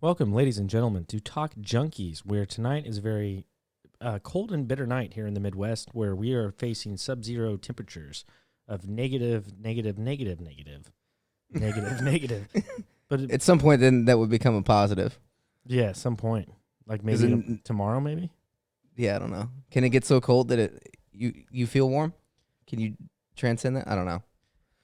Welcome, ladies and gentlemen, to Talk Junkies, where tonight is a very cold and bitter night here in the Midwest, where we are facing sub-zero temperatures of negative. But At some point, then that would become a positive. yeah, at some point, like maybe tomorrow, maybe. Yeah, I don't know. Can it get so cold that you feel warm? Can you transcend that? I don't know.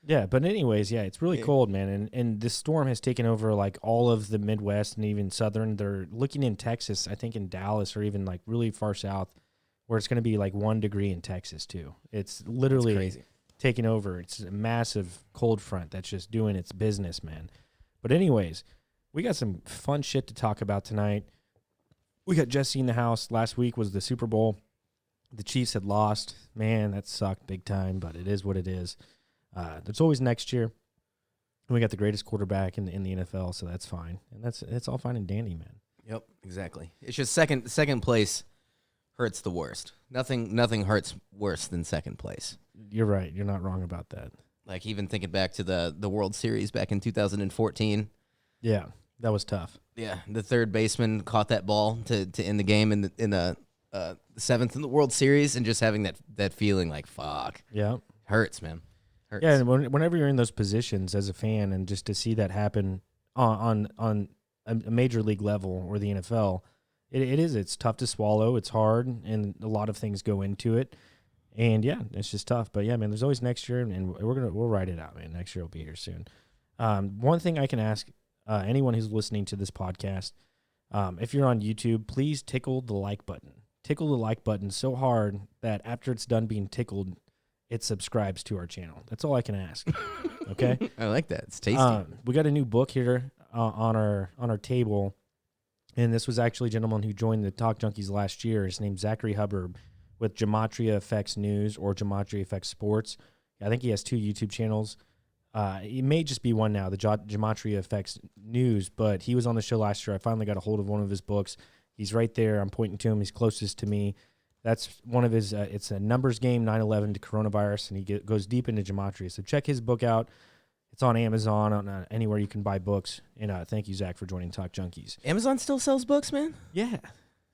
Yeah, but anyways, yeah, it's really cold, man, and this storm has taken over like all of the Midwest and even southern. They're looking in Texas, I think in Dallas or even like really far south, where it's going to be like 1 degree in Texas too. It's literally crazy. Taking over. It's a massive cold front that's just doing its business, man. But anyways, we got some fun shit to talk about tonight. We got Jesse in the house. Last week was the Super Bowl. The Chiefs had lost. Man, that sucked big time, but it is what it is. There's always next year. And we got the greatest quarterback in the NFL, so that's fine. And it's all fine and dandy, man. Yep, exactly. It's just second place hurts the worst. Nothing hurts worse than second place. You're right. You're not wrong about that. Like even thinking back to the World Series back in 2014. Yeah, that was tough. Yeah, the third baseman caught that ball to end the game in the seventh in the World Series, and just having that feeling like fuck. Yeah, hurts, man. Hurts. Yeah, and whenever you're in those positions as a fan, and just to see that happen on a major league level or the NFL, it's tough to swallow. It's hard, and a lot of things go into it. And yeah, it's just tough. But yeah, man, there's always next year, and we'll ride it out, man. Next year will be here soon. One thing I can ask anyone who's listening to this podcast, if you're on YouTube, please tickle the like button. Tickle the like button so hard that after it's done being tickled, it subscribes to our channel. That's all I can ask. Okay? I like that. It's tasty. We got a new book here on our table, and this was actually a gentleman who joined the Talk Junkies last year. His name's Zachary Hubbard with Gematria Effects News or Gematria Effects Sports. I think he has 2 YouTube channels. It may just be one now, the Gematria Effects News, but he was on the show last year. I finally got a hold of one of his books. He's right there. I'm pointing to him. He's closest to me. That's one of his, it's a numbers game, 9/11 to coronavirus, and he goes deep into gematria. So check his book out. It's on Amazon, on anywhere you can buy books. And thank you, Zach, for joining Talk Junkies. Amazon still sells books, man? Yeah.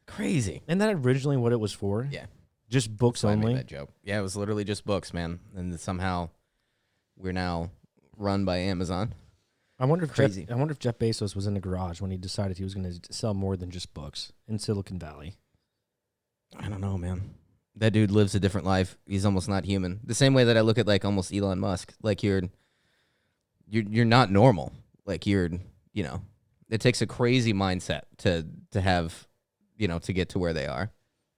Crazy. Isn't that originally what it was for? Yeah. Just books That's why only? I made that joke. Yeah, it was literally just books, man. And somehow we're now run by Amazon. I wonder if Jeff Bezos was in the garage when he decided he was going to sell more than just books in Silicon Valley. I don't know, man. That dude lives a different life. He's almost not human. The same way that I look at like almost Elon Musk. Like you're not normal. Like it takes a crazy mindset to have, to get to where they are.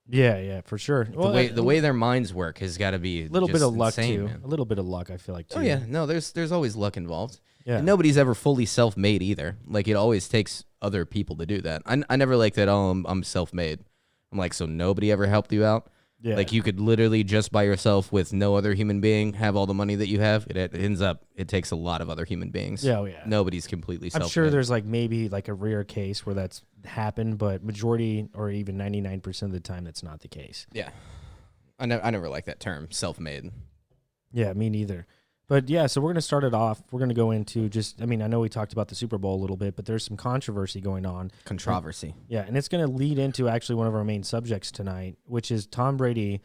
Yeah, for sure. The way their minds work has got to be a little bit of luck insane, too. Man. A little bit of luck, I feel like too. Oh yeah, no, there's always luck involved. Yeah, and nobody's ever fully self-made either. Like it always takes other people to do that. I never like that. Oh, I'm self-made. I'm like, so nobody ever helped you out. Yeah. Like you could literally just by yourself with no other human being have all the money that you have. It takes a lot of other human beings. Yeah, oh, yeah. Nobody's completely self-made. I'm sure there's like maybe like a rare case where that's happened, but majority or even 99% of the time that's not the case. Yeah. I never like that term, self-made. Yeah, me neither. But yeah, so we're going to start it off. We're going to go into I know we talked about the Super Bowl a little bit, but there's some controversy going on. Controversy. And it's going to lead into actually one of our main subjects tonight, which is Tom Brady.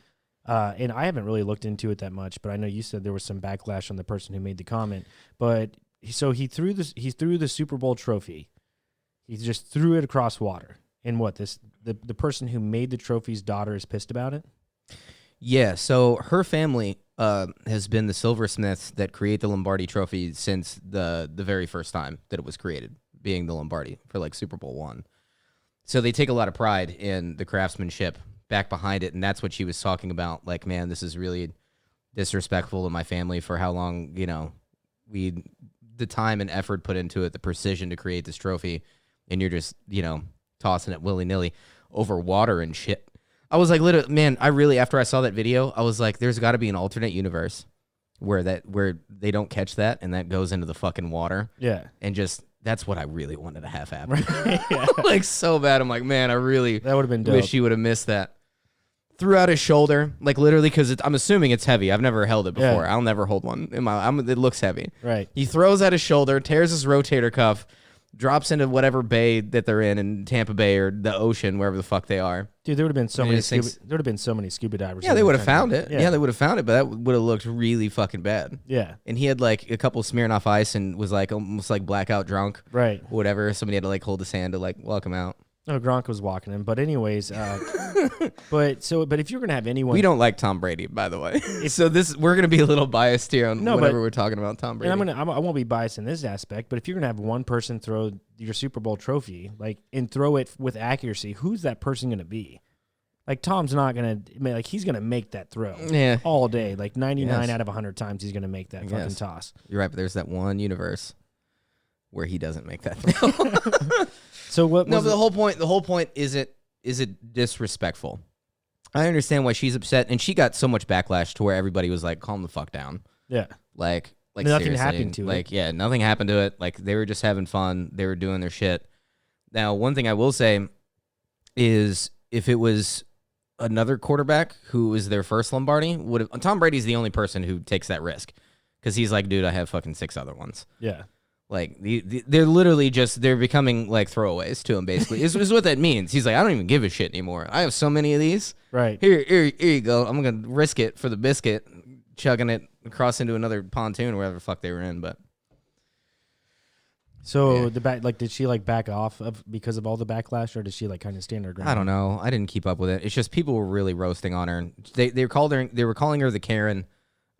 And I haven't really looked into it that much, but I know you said there was some backlash on the person who made the comment. But so he threw the Super Bowl trophy. He just threw it across water. And the person who made the trophy's daughter is pissed about it? Yeah, so her family has been the silversmiths that create the Lombardi Trophy since the very first time that it was created, being the Lombardi for like Super Bowl I. So they take a lot of pride in the craftsmanship back behind it, and that's what she was talking about. Like, man, this is really disrespectful to my family for how long, the time and effort put into it, the precision to create this trophy, and you're just, tossing it willy-nilly over water and shit. I was like, literally, man, after I saw that video, I was like, there's got to be an alternate universe where they don't catch that and that goes into the fucking water. Yeah. And just, that's what I really wanted to have happen. Right. Yeah. Like, so bad. I'm like, man, I really that would have been dope. Wish he would have missed that. Threw out his shoulder, like literally, because I'm assuming it's heavy. I've never held it before. Yeah. I'll never hold one. It looks heavy. Right. He throws out his shoulder, tears his rotator cuff, drops into whatever bay that they're in Tampa Bay or the ocean, wherever the fuck they are. Dude, there would have been so I mean, many it scuba, sinks- there would have been so many scuba divers. Yeah, in they there would have trying to- found it. Yeah, they would have found it, but that would have looked really fucking bad. Yeah. And he had like a couple Smirnoff Ice and was like almost like blackout drunk, Right. whatever. Somebody had to like hold his hand to like walk him out. No, Gronk was walking him. But anyways, but if you're gonna have anyone, We don't like Tom Brady, by the way. So we're gonna be a little biased here on whenever we're talking about Tom Brady. and I won't be biased in this aspect, but if you're gonna have one person throw your Super Bowl trophy, and throw it with accuracy, who's that person gonna be? Like Tom's not gonna, he's gonna make that throw all day. Like 99 out of 100 times, he's gonna make that fucking toss. You're right, but there's that one universe where he doesn't make that throw. So what? No, but the whole point is it disrespectful. I understand why she's upset, and she got so much backlash to where everybody was like, "Calm the fuck down." Yeah, like nothing seriously. happened to it. Yeah, nothing happened to it. Like they were just having fun. They were doing their shit. Now, one thing I will say is, if it was another quarterback who was their first Lombardi, Tom Brady's the only person who takes that risk because he's like, dude, I have fucking 6 other ones. Yeah. Like they're literally they're becoming like throwaways to him. Basically, is what that means. He's like, I don't even give a shit anymore. I have so many of these. Right. Here you go. I'm gonna risk it for the biscuit, chugging it across into another pontoon or wherever the fuck they were in. But so did she back off because of all the backlash, or did she kind of stand her ground? I don't know. I didn't keep up with it. It's just people were really roasting on her. They were calling her the Karen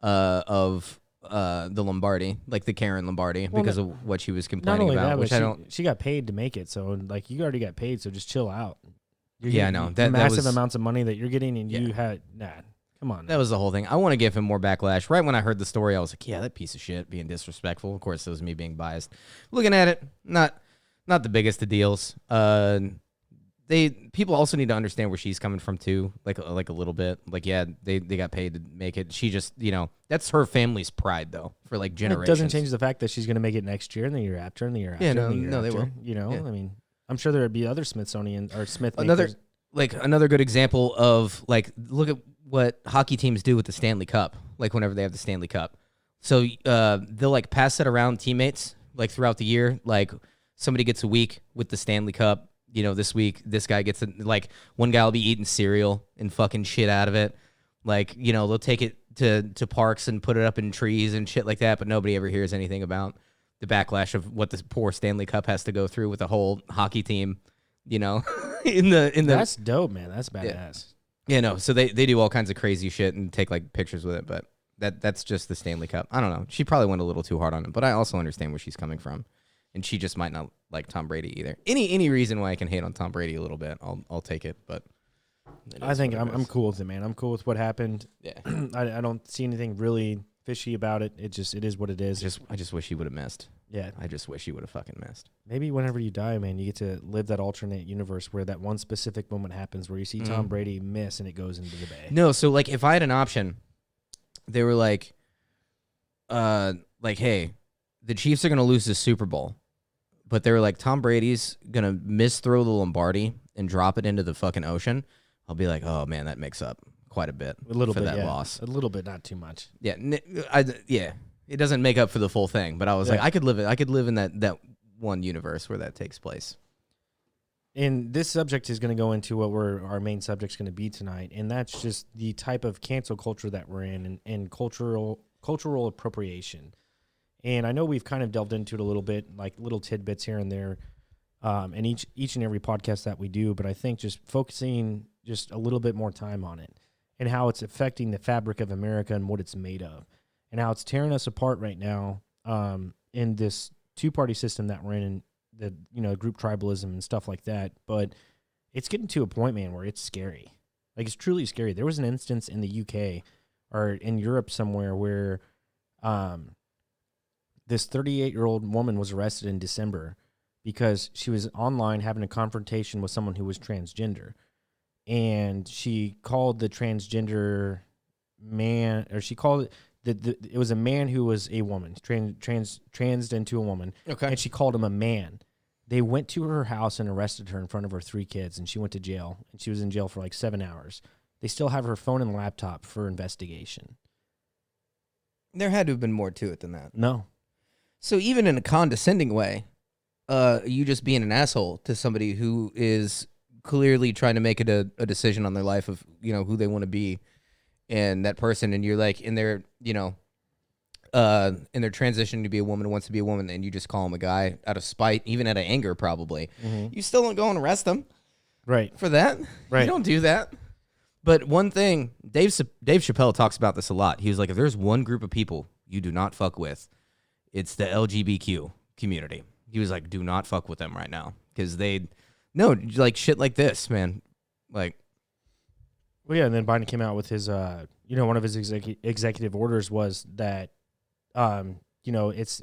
of the Lombardi, like the Karen Lombardi, because of what she was complaining about. Which I don't. She got paid to make it, so you already got paid, so just chill out. I know that massive was, amounts of money that you're getting, and you had come on. That was the whole thing. I want to give him more backlash. Right when I heard the story, I was like, yeah, that piece of shit being disrespectful. Of course, it was me being biased. Looking at it, not the biggest of deals. People also need to understand where she's coming from too, like a little bit. They got paid to make it. She just, that's her family's pride though, for generations. It doesn't change the fact that she's going to make it next year and the year after and the year after. Yeah, they will. I mean, I'm sure there would be other Smithsonian or Smith another makers. Another good example of look at what hockey teams do with the Stanley Cup. Whenever they have the Stanley Cup, so they'll pass it around teammates throughout the year. Somebody gets a week with the Stanley Cup. This week, this guy gets one guy will be eating cereal and fucking shit out of it. They'll take it to parks and put it up in trees and shit like that, but nobody ever hears anything about the backlash of what this poor Stanley Cup has to go through with the whole hockey team, in the. That's dope, man. That's badass. Yeah, no. So they do all kinds of crazy shit and take pictures with it, but that's just the Stanley Cup. I don't know. She probably went a little too hard on it, but I also understand where she's coming from. And she just might not like Tom Brady either. Any reason why I can hate on Tom Brady a little bit, I'll take it. But I think I'm cool with it, man. I'm cool with what happened. Yeah, I don't see anything really fishy about it. It is what it is. I just wish he would have missed. Yeah, I just wish he would have fucking missed. Maybe whenever you die, man, you get to live that alternate universe where that one specific moment happens where you see Tom Brady miss and it goes into the bay. No, so if I had an option, they were hey, the Chiefs are gonna lose the Super Bowl. But they were like, Tom Brady's going to misthrow the Lombardi and drop it into the fucking ocean. I'll be like, oh, man, that makes up quite a bit for that loss. A little bit, not too much. Yeah. It doesn't make up for the full thing. But I was like, I could live in that one universe where that takes place. And this subject is going to go into what our main subject's going to be tonight. And that's just the type of cancel culture that we're in and cultural appropriation. And I know we've kind of delved into it a little bit, little tidbits here and there, and each and every podcast that we do. But I think just focusing just a little bit more time on it and how it's affecting the fabric of America and what it's made of, and how it's tearing us apart right now in this two-party system that we're in, the group tribalism and stuff like that. But it's getting to a point, man, where it's scary. It's truly scary. There was an instance in the UK or in Europe somewhere where this 38-year-old woman was arrested in December because she was online having a confrontation with someone who was transgender. And she called the transgender man, or she called it, it was a man who was a woman, transed into a woman. Okay. And she called him a man. They went to her house and arrested her in front of her 3 kids, and she went to jail. And she was in jail for 7 hours. They still have her phone and laptop for investigation. There had to have been more to it than that. No. So even in a condescending way, you just being an asshole to somebody who is clearly trying to make it a decision on their life of, who they want to be and that person. And you're like in their, in their transition to be a woman who wants to be a woman, and you just call him a guy out of spite, even out of anger, probably. Mm-hmm. You still don't go and arrest them. Right. For that. Right. You don't do that. But one thing, Dave Chappelle talks about this a lot. He was like, if there's one group of people you do not fuck with, it's the LGBTQ community. He was like, do not fuck with them right now. Because like shit like this, man. Like. Well, yeah, and then Biden came out with his, one of his executive orders was that, it's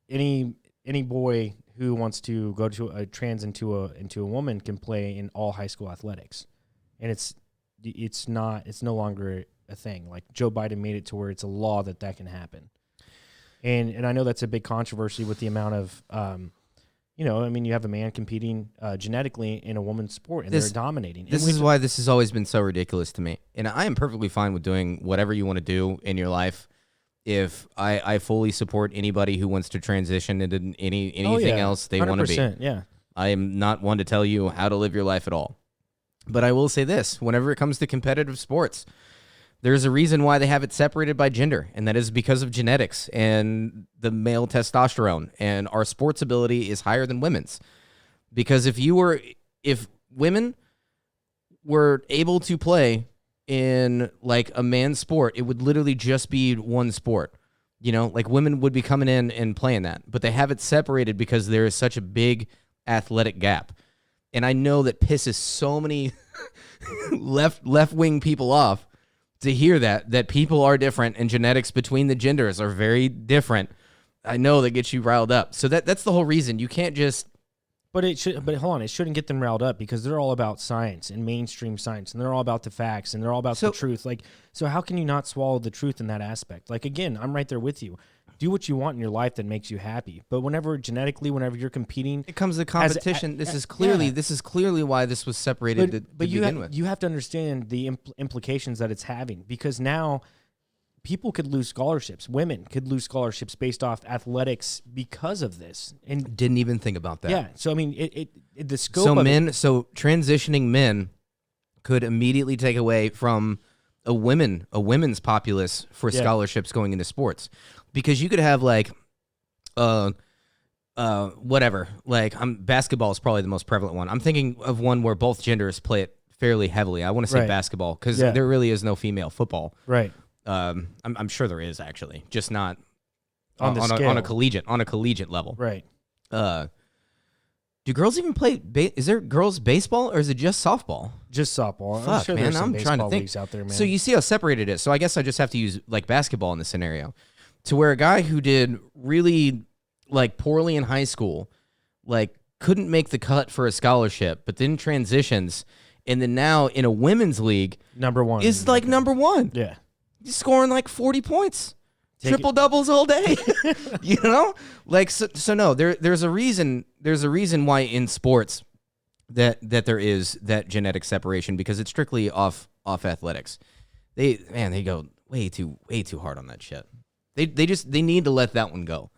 any boy who wants to go to a trans into a woman can play in all high school athletics, and it's no longer a thing. Like Joe Biden made it to where it's a law that can happen, and I know that's a big controversy with the amount of you have a man competing genetically in a woman's sport, and they're dominating. This is why this has always been so ridiculous to me, and I am perfectly fine with doing whatever you want to do in your life. If I fully support anybody who wants to transition into anything else they want to be. Yeah. I am not one to tell you how to live your life at all. But I will say this, whenever it comes to competitive sports, there's a reason why they have it separated by gender, and that is because of genetics and the male testosterone, and our sports ability is higher than women's. Because if women were able to play in like a man's sport, it would literally just be one sport. Like women would be coming in and playing that, but they have it separated because there is such a big athletic gap. And I know that pisses so many left-wing people off to hear that people are different and genetics between the genders are very different. I know that gets you riled up. So that's the whole reason. You can't just. But hold on, it shouldn't get them riled up because they're all about science and mainstream science, and they're all about the facts, and they're all about the truth. Like, so how can you not swallow the truth in that aspect? Like, again, I'm right there with you. Do what you want in your life that makes you happy. But whenever you're competing, it comes to competition. This is clearly why this was separated. But you have to understand the implications that it's having, because now people could lose scholarships. Women could lose scholarships based off athletics because of this. And didn't even think about that. Yeah. So I mean, the scope. So transitioning men could immediately take away from a women's populace for scholarships going into sports, because you could have like, whatever. Like basketball is probably the most prevalent one. I'm thinking of one where both genders play it fairly heavily. I want to say basketball because there really is no female football. Right. I'm sure there is actually, just not on a collegiate level. Right. Do girls even play? Is there girls baseball or is it just softball? Just softball. Fuck, I'm sure man, there's some I'm trying to baseball think. leagues out there, man. So you see how separated it is. So I guess I just have to use like basketball in this scenario, to where a guy who did really like poorly in high school, like couldn't make the cut for a scholarship, but then transitions, and then now in a women's league, number one. Yeah. He's scoring like 40 points, triple doubles all day. Like so. No, there's a reason. There's a reason why in sports that there is that genetic separation, because it's strictly off athletics. They go way too hard on that shit. They need to let that one go.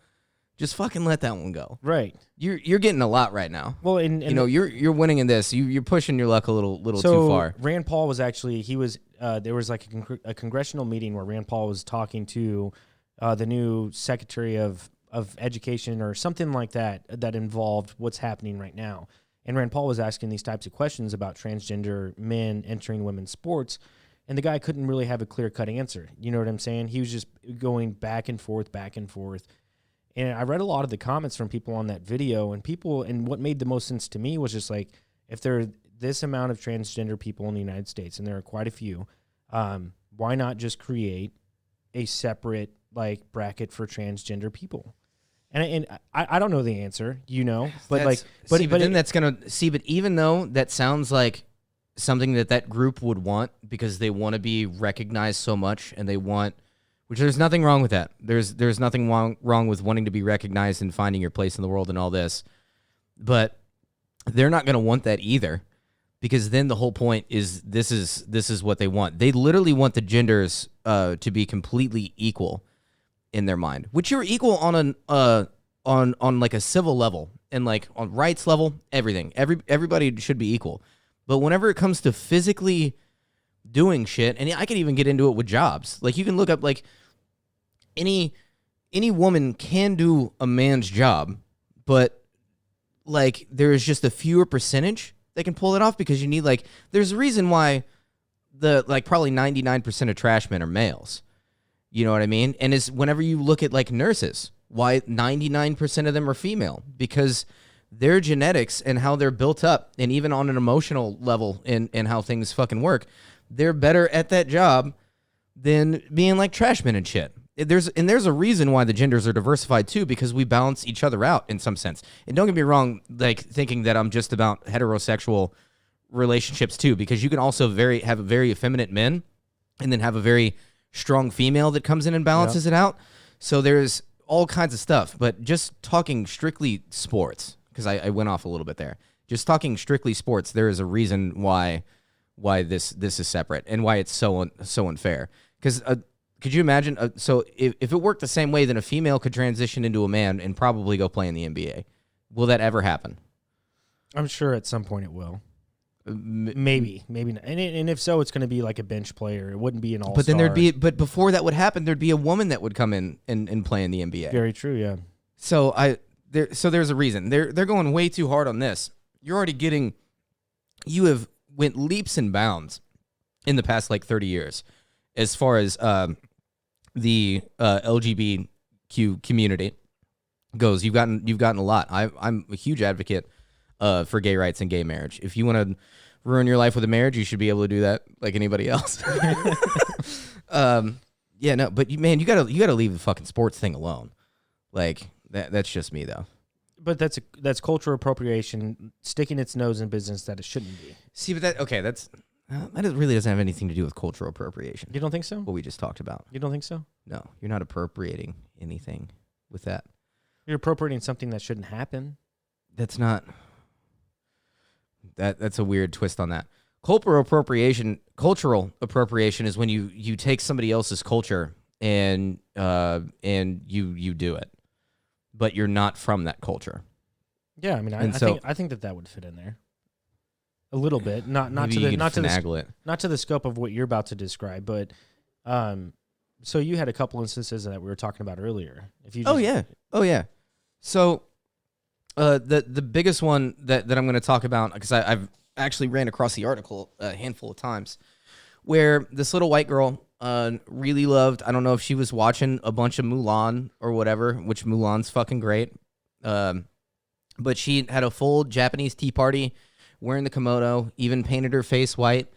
Just fucking let that one go. Right. You're getting a lot right now. Well, you're winning in this. You're pushing your luck a little too far. Rand Paul was actually there was like a congressional meeting where Rand Paul was talking to the new Secretary of Education or something like that involved what's happening right now. And Rand Paul was asking these types of questions about transgender men entering women's sports, and the guy couldn't really have a clear-cut answer. You know what I'm saying? He was just going back and forth. And I read a lot of the comments from people on that video, and what made the most sense to me was just like, if there are this amount of transgender people in the United States, and there are quite a few, why not just create a separate like bracket for transgender people? And I don't know the answer, but even though that sounds like something that group would want, because they want to be recognized so much, and they want. Which there's nothing wrong with that. There's nothing wrong with wanting to be recognized and finding your place in the world and all this. But they're not going to want that either, because then the whole point is this is what they want. They literally want the genders to be completely equal in their mind, which you're equal on on like a civil level and like on rights level, everything. Everybody should be equal. But whenever it comes to physically doing shit, and I could even get into it with jobs. Like you can look up like any woman can do a man's job, but like there is just a fewer percentage that can pull it off because you need like there's a reason why the like probably 99% of trash men are males. You know what I mean? And is whenever you look at like nurses, why 99% of them are female? Because their genetics and how they're built up, and even on an emotional level and how things fucking work, they're better at that job than being like trash men and shit. There's a reason why the genders are diversified too, because we balance each other out in some sense. And don't get me wrong, like thinking that I'm just about heterosexual relationships too, because you can also have a very effeminate men and then have a very strong female that comes in and balances it out. So there's all kinds of stuff. But just talking strictly sports, because I went off a little bit there. Just talking strictly sports, there is a reason why this is separate and why it's so unfair. Because could you imagine? So if it worked the same way, then a female could transition into a man and probably go play in the NBA. Will that ever happen? I'm sure at some point it will. Maybe not. And if so, it's going to be like a bench player. It wouldn't be an all-star. But then but before that would happen, there'd be a woman that would come in and play in the NBA. Very true, yeah. So there's a reason. They're going way too hard on this. You have went leaps and bounds in the past like 30 years as far as the LGBTQ community goes. You've gotten a lot. I'm a huge advocate for gay rights and gay marriage. If you want to ruin your life with a marriage, you should be able to do that like anybody else. Yeah, no, but you gotta leave the fucking sports thing alone. Like that's just me though. But that's cultural appropriation, sticking its nose in business that it shouldn't be. See, but that really doesn't have anything to do with cultural appropriation. You don't think so? What we just talked about. You don't think so? No, you're not appropriating anything with that. You're appropriating something that shouldn't happen. That's not. That's a weird twist on that. Cultural appropriation is when you take somebody else's culture and you do it, but you're not from that culture. Yeah, I mean, I think that would fit in there a little bit, not to the scope of what you're about to describe, but so you had a couple instances that we were talking about earlier. If you just, oh yeah. So the biggest one that I'm going to talk about, because I've actually ran across the article a handful of times, where this little white girl really loved, I don't know if she was watching a bunch of Mulan or whatever, which Mulan's fucking great, but she had a full Japanese tea party, wearing the kimono, even painted her face white,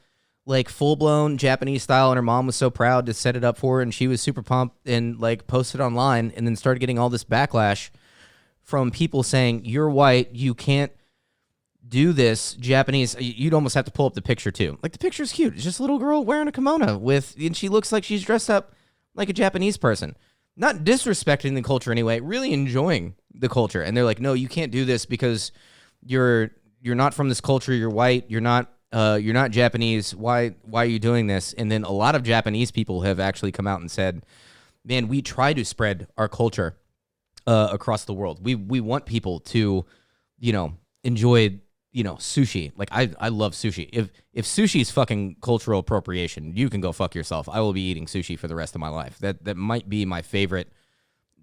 like full-blown Japanese style, and her mom was so proud to set it up for her, and she was super pumped and like posted online, and then started getting all this backlash from people saying, you're white, you can't do this Japanese. You'd almost have to pull up the picture too. Like the picture's cute. It's just a little girl wearing a kimono and she looks like she's dressed up like a Japanese person. Not disrespecting the culture anyway, really enjoying the culture. And they're like, no, you can't do this because you're not from this culture. You're white. You're not Japanese. Why are you doing this? And then a lot of Japanese people have actually come out and said, man, we try to spread our culture across the world. We want people to, enjoy, sushi. Like I love sushi. If sushi is fucking cultural appropriation, you can go fuck yourself. I will be eating sushi for the rest of my life. That might be my favorite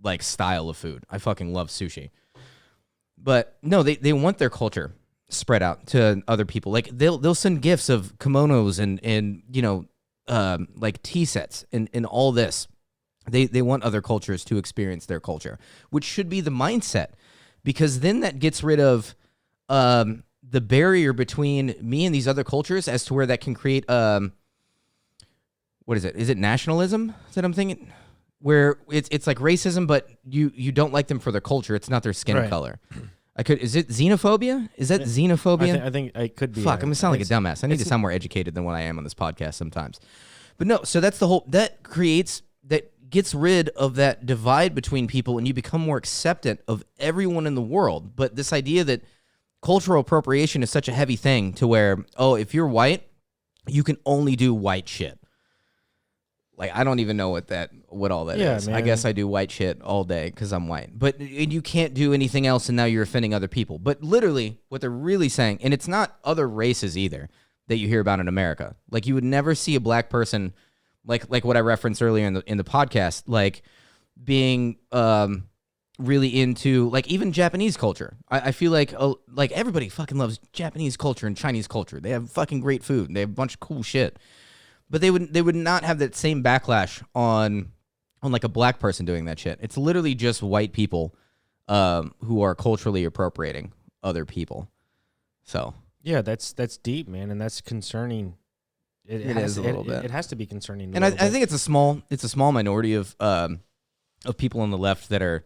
like style of food. I fucking love sushi. But no, they want their culture spread out to other people. Like they'll send gifts of kimonos and like tea sets and all this. They want other cultures to experience their culture, which should be the mindset, because then that gets rid of the barrier between me and these other cultures as to where that can create what is it? Is it nationalism that I'm thinking? Where it's like racism, but you don't like them for their culture. It's not their skin color. Is it xenophobia? Is that xenophobia? I think it could be. Fuck, I'm gonna sound like a dumbass. I need to sound more educated than what I am on this podcast sometimes. But no, so that's the whole that gets rid of that divide between people, and you become more acceptant of everyone in the world. But this idea that cultural appropriation is such a heavy thing to where, if you're white, you can only do white shit. Like, I don't even know what all that is. man. I guess I do white shit all day because I'm white. But and you can't do anything else, and now you're offending other people. But literally, what they're really saying, and it's not other races either that you hear about in America. Like, you would never see a black person, like what I referenced earlier in the podcast, like being really into like even Japanese culture. I feel like everybody fucking loves Japanese culture and Chinese culture. They have fucking great food. They have a bunch of cool shit. But they would not have that same backlash on like a black person doing that shit. It's literally just white people who are culturally appropriating other people. So yeah, that's deep, man, and that's concerning. It is a little bit. It has to be concerning. And I think it's a small minority of people on the left that are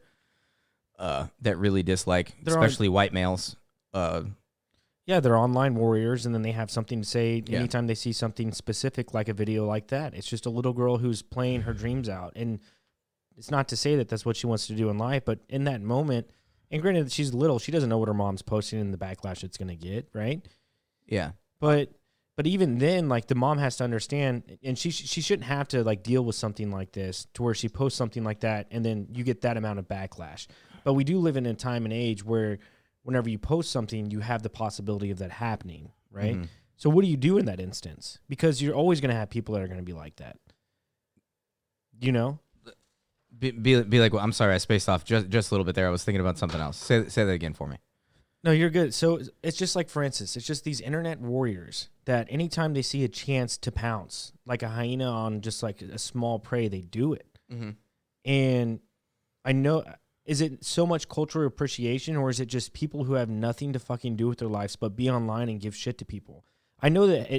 that really dislike, especially white males. Yeah, they're online warriors, and then they have something to say anytime they see something specific like a video like that. It's just a little girl who's playing her dreams out. And it's not to say that that's what she wants to do in life, but in that moment, and granted, she's little, she doesn't know what her mom's posting and the backlash it's going to get, right? Yeah. But even then, like, the mom has to understand, and she shouldn't have to, like, deal with something like this to where she posts something like that, and then you get that amount of backlash. But we do live in a time and age where whenever you post something, you have the possibility of that happening, right? Mm-hmm. So what do you do in that instance? Because you're always going to have people that are going to be like that. You know? Be like, well, I'm sorry, I spaced off just a little bit there. I was thinking about something else. Say that again for me. No, you're good. So it's just like, for instance, it's just these internet warriors that anytime they see a chance to pounce, like a hyena on just like a small prey, they do it. Mm-hmm. And I know... Is it so much cultural appreciation, or is it just people who have nothing to fucking do with their lives but be online and give shit to people? I know that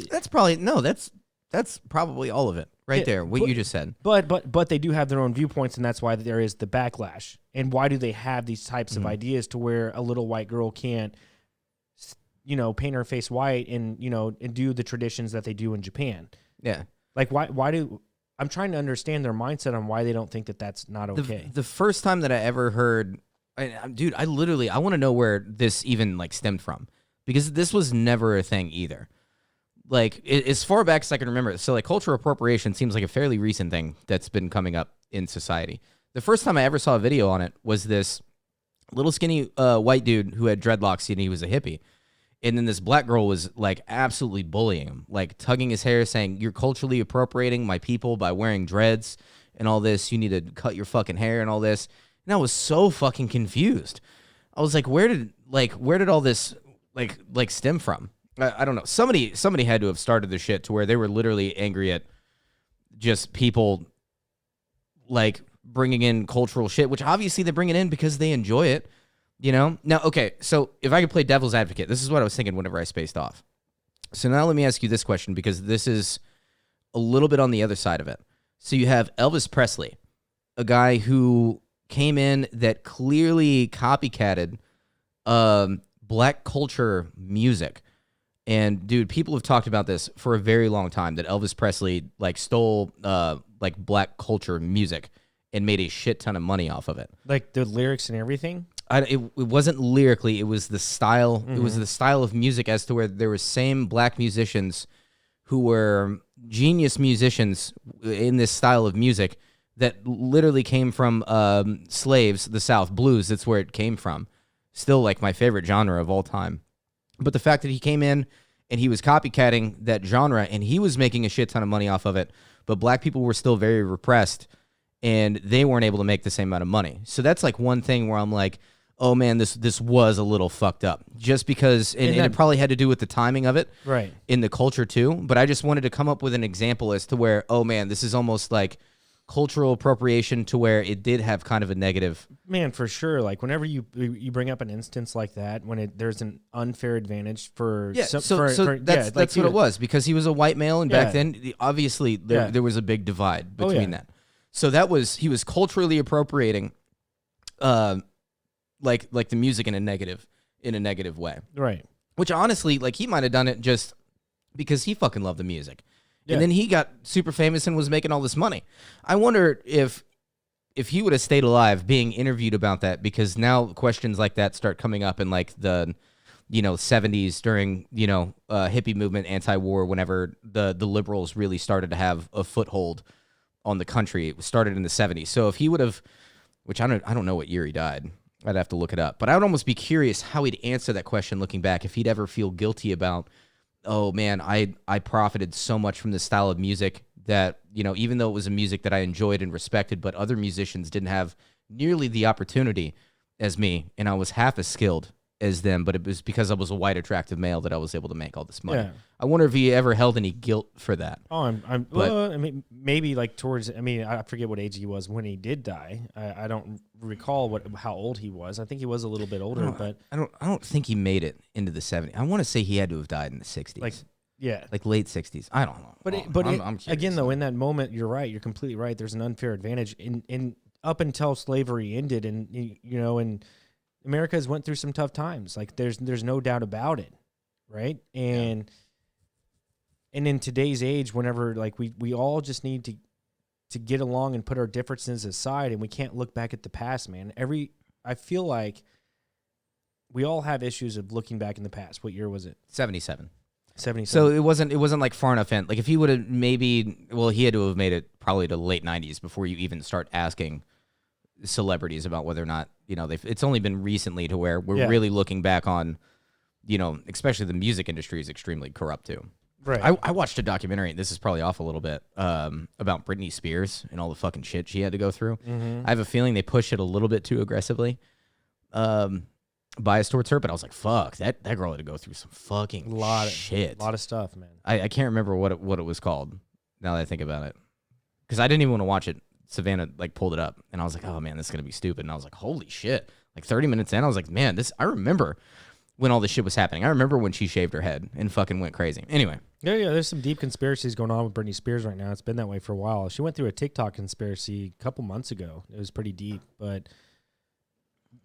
that's probably all of it there. What you just said. But they do have their own viewpoints, and that's why there is the backlash. And why do they have these types of ideas to where a little white girl can't, paint her face white and do the traditions that they do in Japan? Yeah. Like why do? I'm trying to understand their mindset on why they don't think that that's not okay. The first time that I ever heard, dude, I want to know where this even like stemmed from, because this was never a thing either. Like as far back as I can remember. So like cultural appropriation seems like a fairly recent thing that's been coming up in society. The first time I ever saw a video on it was this little skinny white dude who had dreadlocks and he was a hippie. And then this black girl was like absolutely bullying him, like tugging his hair, saying, "You're culturally appropriating my people by wearing dreads and all this. You need to cut your fucking hair and all this." And I was so fucking confused. I was like, where did all this like stem from? I don't know. Somebody had to have started the shit to where they were literally angry at just people like bringing in cultural shit, which obviously they bring it in because they enjoy it. Now, okay, so if I could play devil's advocate, this is what I was thinking whenever I spaced off. So now let me ask you this question, because this is a little bit on the other side of it. So you have Elvis Presley, a guy who came in that clearly copycatted black culture music. And, dude, people have talked about this for a very long time, that Elvis Presley, like, stole, like, black culture music and made a shit ton of money off of it. Like the lyrics and everything? It wasn't lyrically, it was the style. Mm-hmm. It was the style of music, as to where there were same black musicians who were genius musicians in this style of music that literally came from slaves, the South, blues. That's where it came from. Still, like, my favorite genre of all time. But the fact that he came in and he was copycatting that genre and he was making a shit ton of money off of it, but black people were still very repressed and they weren't able to make the same amount of money. So that's like one thing where I'm like, oh man, this was a little fucked up, just because, and it probably had to do with the timing of it, right, in the culture too. But I just wanted to come up with an example as to where, oh man, this is almost like cultural appropriation, to where it did have kind of a negative. Man, for sure. Like whenever you bring up an instance like that, when there's an unfair advantage for that's what it was, because he was a white male, and back then obviously there was a big divide between that. So he was culturally appropriating, like the music in a negative way, right? Which honestly, like, he might have done it just because he fucking loved the music, and then he got super famous and was making all this money. I wonder if he would have stayed alive, being interviewed about that, because now questions like that start coming up in like the 70s during hippie movement, anti-war, whenever the liberals really started to have a foothold on the country. It started in the 70s. So if he would have, which I don't know what year he died. I'd have to look it up. But I would almost be curious how he'd answer that question looking back, if he'd ever feel guilty about, oh man, I profited so much from this style of music that, even though it was a music that I enjoyed and respected, but other musicians didn't have nearly the opportunity as me, and I was half as skilled as them, but it was because I was a white, attractive male that I was able to make all this money. Yeah. I wonder if he ever held any guilt for that. Well, I mean, maybe like towards, I forget what age he was when he did die. I don't recall how old he was. I think he was a little bit older, but I don't think he made it into the 70s. I want to say he had to have died in the 60s. Like late 60s. I don't know. But I'm again, though, in that moment, you're right. You're completely right. There's an unfair advantage in up until slavery ended, and and America has went through some tough times. Like there's no doubt about it, right? And in today's age, whenever like we all just need to get along and put our differences aside, and we can't look back at the past, man. I feel like we all have issues of looking back in the past. What year was it? 77. 77. So it wasn't like far enough in. Like if he would have he had to have made it probably to late 90s before you even start asking celebrities about whether or not, it's only been recently to where we're really looking back on, especially the music industry is extremely corrupt too. Right. I watched a documentary, and this is probably off a little bit, about Britney Spears and all the fucking shit she had to go through. Mm-hmm. I have a feeling they pushed it a little bit too aggressively. Biased towards her, but I was like, fuck, that girl had to go through some fucking shit. A lot of stuff, man. I can't remember what it was called now that I think about it. Because I didn't even want to watch it. Savannah pulled it up, and I was like, oh man, this is going to be stupid. And I was like, holy shit. Like 30 minutes in, I was like, man, I remember when all this shit was happening. I remember when she shaved her head and fucking went crazy. Anyway. Yeah, there's some deep conspiracies going on with Britney Spears right now. It's been that way for a while. She went through a TikTok conspiracy a couple months ago. It was pretty deep, but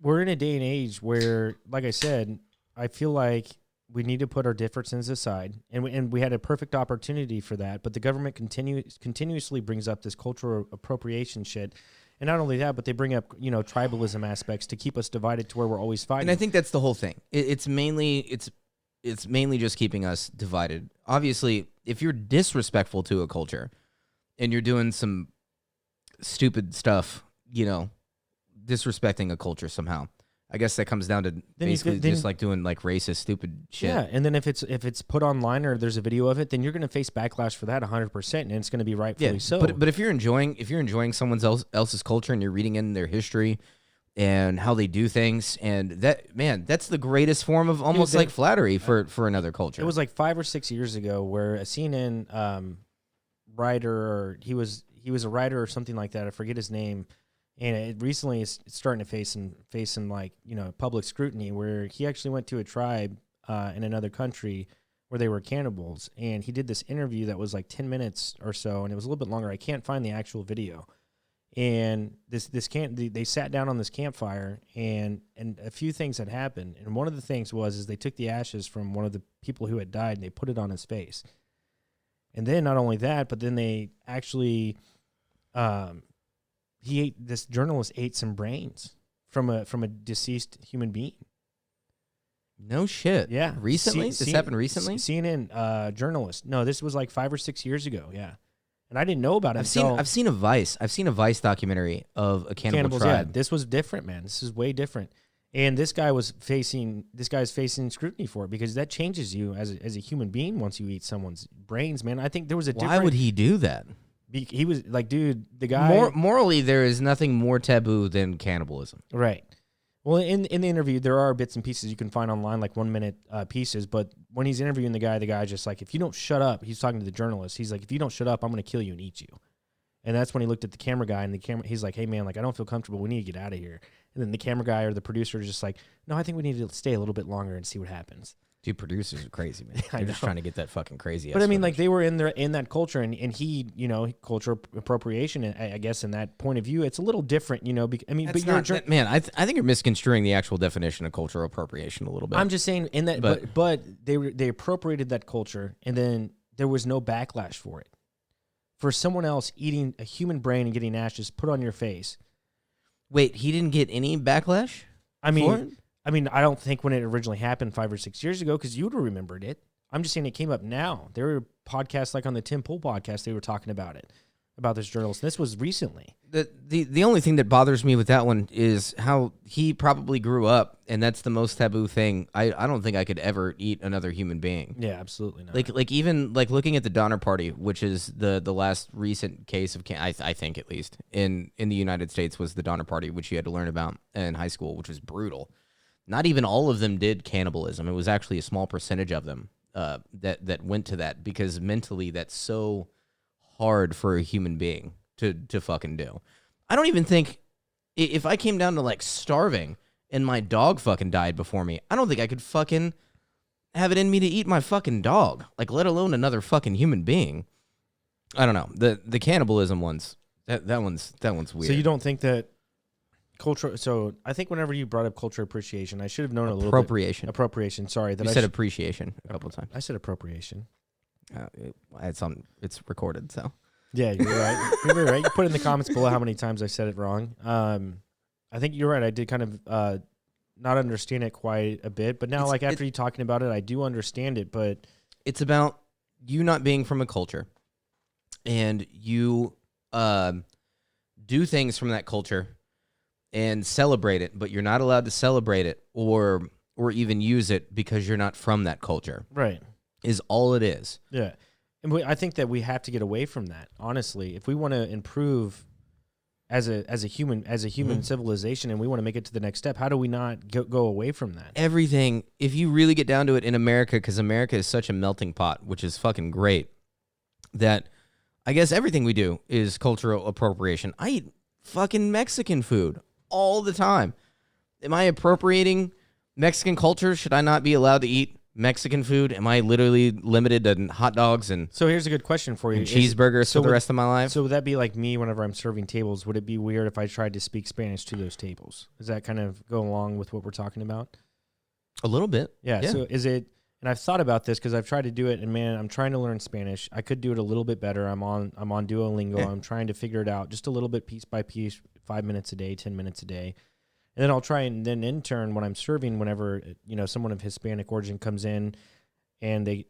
we're in a day and age where, like I said, I feel like we need to put our differences aside, and we had a perfect opportunity for that, but the government continuously brings up this cultural appropriation shit. And not only that, but they bring up, tribalism aspects to keep us divided to where we're always fighting. And I think that's the whole thing. It's mainly just keeping us divided. Obviously, if you're disrespectful to a culture and you're doing some stupid stuff, disrespecting a culture somehow, I guess that comes down to basically just like doing like racist, stupid shit. Yeah, and then if it's put online or there's a video of it, then you're going to face backlash for that 100%, and it's going to be rightfully so. But if you're enjoying someone else's culture and you're reading in their history and how they do things, and that's the greatest form of almost like flattery for another culture. It was like 5 or 6 years ago where a CNN writer, or he was a writer or something like that. I forget his name. And it recently is starting to face some like, public scrutiny, where he actually went to a tribe in another country where they were cannibals. And he did this interview that was like 10 minutes or so, and it was a little bit longer. I can't find the actual video. And they sat down on this campfire, and a few things had happened. And one of the things is they took the ashes from one of the people who had died, and they put it on his face. And then not only that, but then they actually... this journalist ate some brains from a deceased human being. No shit. Yeah. Recently? This happened recently? CNN journalist. No, this was like 5 or 6 years ago. Yeah. And I didn't know about it. I've seen a Vice documentary of a cannibal tribe. Yeah. This was different, man. This is way different. And this guy's facing scrutiny for it, because that changes you as a human being once you eat someone's brains, man. I think there was a different... Why would he do that? He was like, dude, the guy... Morally, there is nothing more taboo than cannibalism. Right. Well, in the interview, there are bits and pieces you can find online, like 1 minute pieces. But when he's interviewing the guy's just like, if you don't shut up, he's talking to the journalist. He's like, if you don't shut up, I'm going to kill you and eat you. And that's when he looked at the camera guy, and he's like, hey, man, like, I don't feel comfortable. We need to get out of here. And then the camera guy or the producer is just like, no, I think we need to stay a little bit longer and see what happens. Dude, producers are crazy, man. They're just trying to get that fucking crazy. But I mean, like, they were in that culture, and he, cultural appropriation. And I guess in that point of view, it's a little different, man. I think you're misconstruing the actual definition of cultural appropriation a little bit. I'm just saying in that, but they appropriated that culture, and then there was no backlash for it. For someone else eating a human brain and getting ashes put on your face. Wait, he didn't get any backlash? I mean, I don't think when it originally happened 5 or 6 years ago, because you would have remembered it. I'm just saying it came up now. There were podcasts like on the Tim Pool podcast, they were talking about it. about this journalist. This was recently. The only thing that bothers me with that one is how he probably grew up, and that's the most taboo thing. I don't think I could ever eat another human being. Yeah, absolutely not. Like even like looking at the Donner Party, which is the last recent case of I think at least in the United States was the Donner Party, which you had to learn about in high school, which was brutal. Not even all of them did cannibalism. It was actually a small percentage of them that went to that, because mentally that's so hard for a human being to fucking do. I don't even think if I came down to like starving and my dog fucking died before me, I don't think I could fucking have it in me to eat my fucking dog, like let alone another fucking human being. I don't know. The cannibalism one's that one's weird. So you don't think that culture? So I think whenever you brought up culture appreciation, I should have known a little bit. Appropriation. Sorry, that you said appreciation a couple times. I said appropriation. It's recorded, so. Yeah, you're right. You're right. You put in the comments below how many times I said it wrong. I think you're right. I did kind of not understand it quite a bit, but now, after you talking about it, I do understand it. But it's about you not being from a culture, and you do things from that culture and celebrate it, but you're not allowed to celebrate it or even use it because you're not from that culture. Right. Is all it is. Yeah. And I think that we have to get away from that, honestly. If we want to improve as a human civilization, and we want to make it to the next step, how do we not go away from that? Everything, if you really get down to it in America, because America is such a melting pot, which is fucking great, that I guess everything we do is cultural appropriation. I eat fucking Mexican food all the time. Am I appropriating Mexican culture? Should I not be allowed to eat Mexican food? Am I literally limited to hot dogs and so here's a good question for you. Cheeseburgers for the rest of my life? So would that be like me whenever I'm serving tables? Would it be weird if I tried to speak Spanish to those tables? Does that kind of go along with what we're talking about? A little bit. Yeah. So is it, and I've thought about this because I've tried to do it, and man, I'm trying to learn Spanish. I could do it a little bit better. I'm on Duolingo. Yeah. I'm trying to figure it out just a little bit, piece by piece, 5 minutes a day, 10 minutes a day. And then I'll try and then in turn when I'm serving, whenever, someone of Hispanic origin comes in, and they,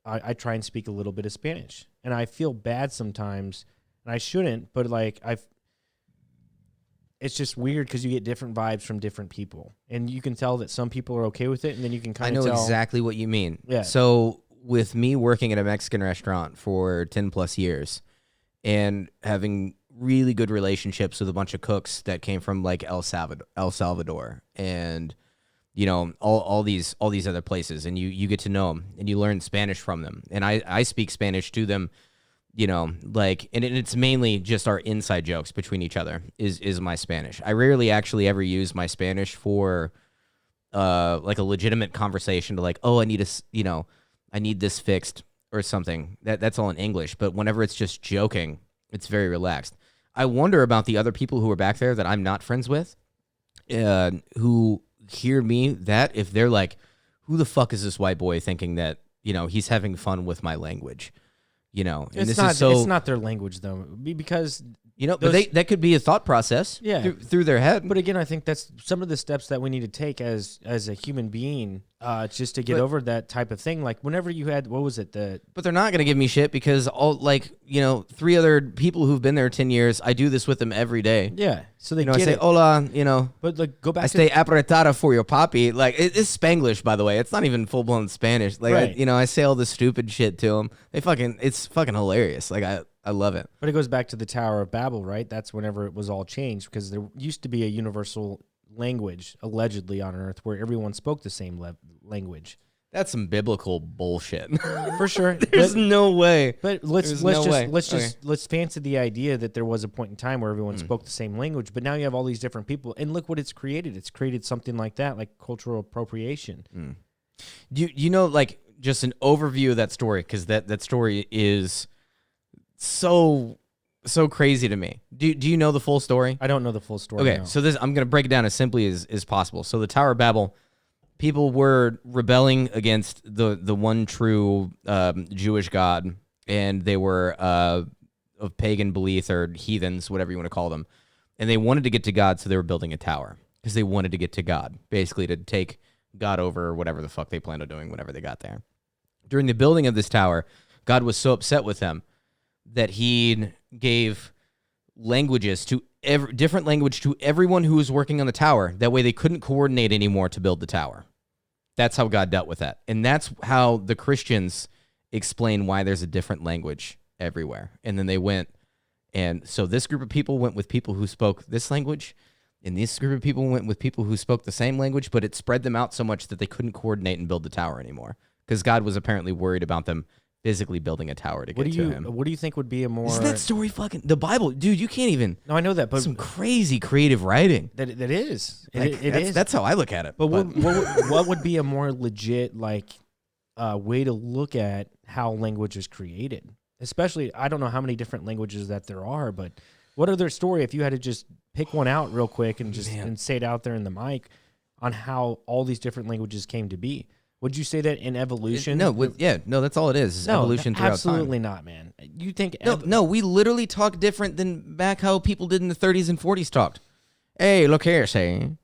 I try and speak a little bit of Spanish, and I feel bad sometimes, and I shouldn't, but it's just weird because you get different vibes from different people, and you can tell that some people are okay with it, and then you can kind of tell. I know exactly what you mean. Yeah. So with me working at a Mexican restaurant for 10 plus years and having really good relationships with a bunch of cooks that came from like El Salvador and all these other places, and you get to know them and you learn Spanish from them, and I speak Spanish to them, and it's mainly just our inside jokes between each other is my Spanish. I rarely actually ever use my Spanish for like a legitimate conversation to I need this fixed or something. That's all in English, but whenever it's just joking, it's very relaxed. I wonder about the other people who are back there that I'm not friends with, who hear me, that if they're like, who the fuck is this white boy thinking that, he's having fun with my language, and it's not their language though, because but that could be a thought process through their head. But again, I think that's some of the steps that we need to take as a human being, just to get over that type of thing. Like whenever you had, what was it? But they're not going to give me shit because all 3 other people who've been there 10 years, I do this with them every day. Yeah. So they I say, hola, But go back I stay apretada for your papi. It's Spanglish, by the way. It's not even full-blown Spanish. Right. I say all this stupid shit to them. It's fucking hilarious. I love it. But it goes back to the Tower of Babel, right? That's whenever it was all changed, because there used to be a universal language, allegedly, on Earth where everyone spoke the same language. That's some biblical bullshit. For sure. There's no way. But let's fancy the idea that there was a point in time where everyone spoke the same language, but now you have all these different people, and look what it's created. It's created something like that, like cultural appropriation. Do just an overview of that story, because that story is so crazy to me. Do you know the full story? I don't know the full story. Okay, no. so I'm going to break it down as simply as possible. So the Tower of Babel, people were rebelling against the one true Jewish God, and they were of pagan belief, or heathens, whatever you want to call them. And they wanted to get to God, so they were building a tower because they wanted to get to God, basically to take God over, or whatever the fuck they planned on doing whenever they got there. During the building of this tower, God was so upset with them that he gave languages to different language to everyone who was working on the tower. That way they couldn't coordinate anymore to build the tower. That's how God dealt with that. And that's how the Christians explain why there's a different language everywhere. And then they went, and so this group of people went with people who spoke this language, and this group of people went with people who spoke the same language, but it spread them out so much that they couldn't coordinate and build the tower anymore, because God was apparently worried about them physically building a tower to get to him. What do you think would be a more... Isn't that story fucking... The Bible, dude, you can't even... No, I know that, but... Some crazy creative writing. That is. Like, it is. That's how I look at it. But what would be a more legit, way to look at how language is created? Especially, I don't know how many different languages that there are, but what other story, if you had to just pick one out real quick and just and say it out there in the mic on how all these different languages came to be? Would you say that in evolution? No, that's all it is evolution throughout absolutely time. not, man. You think... No, we literally talk different than back how people did in the 30s and 40s talked. Hey, look here, say.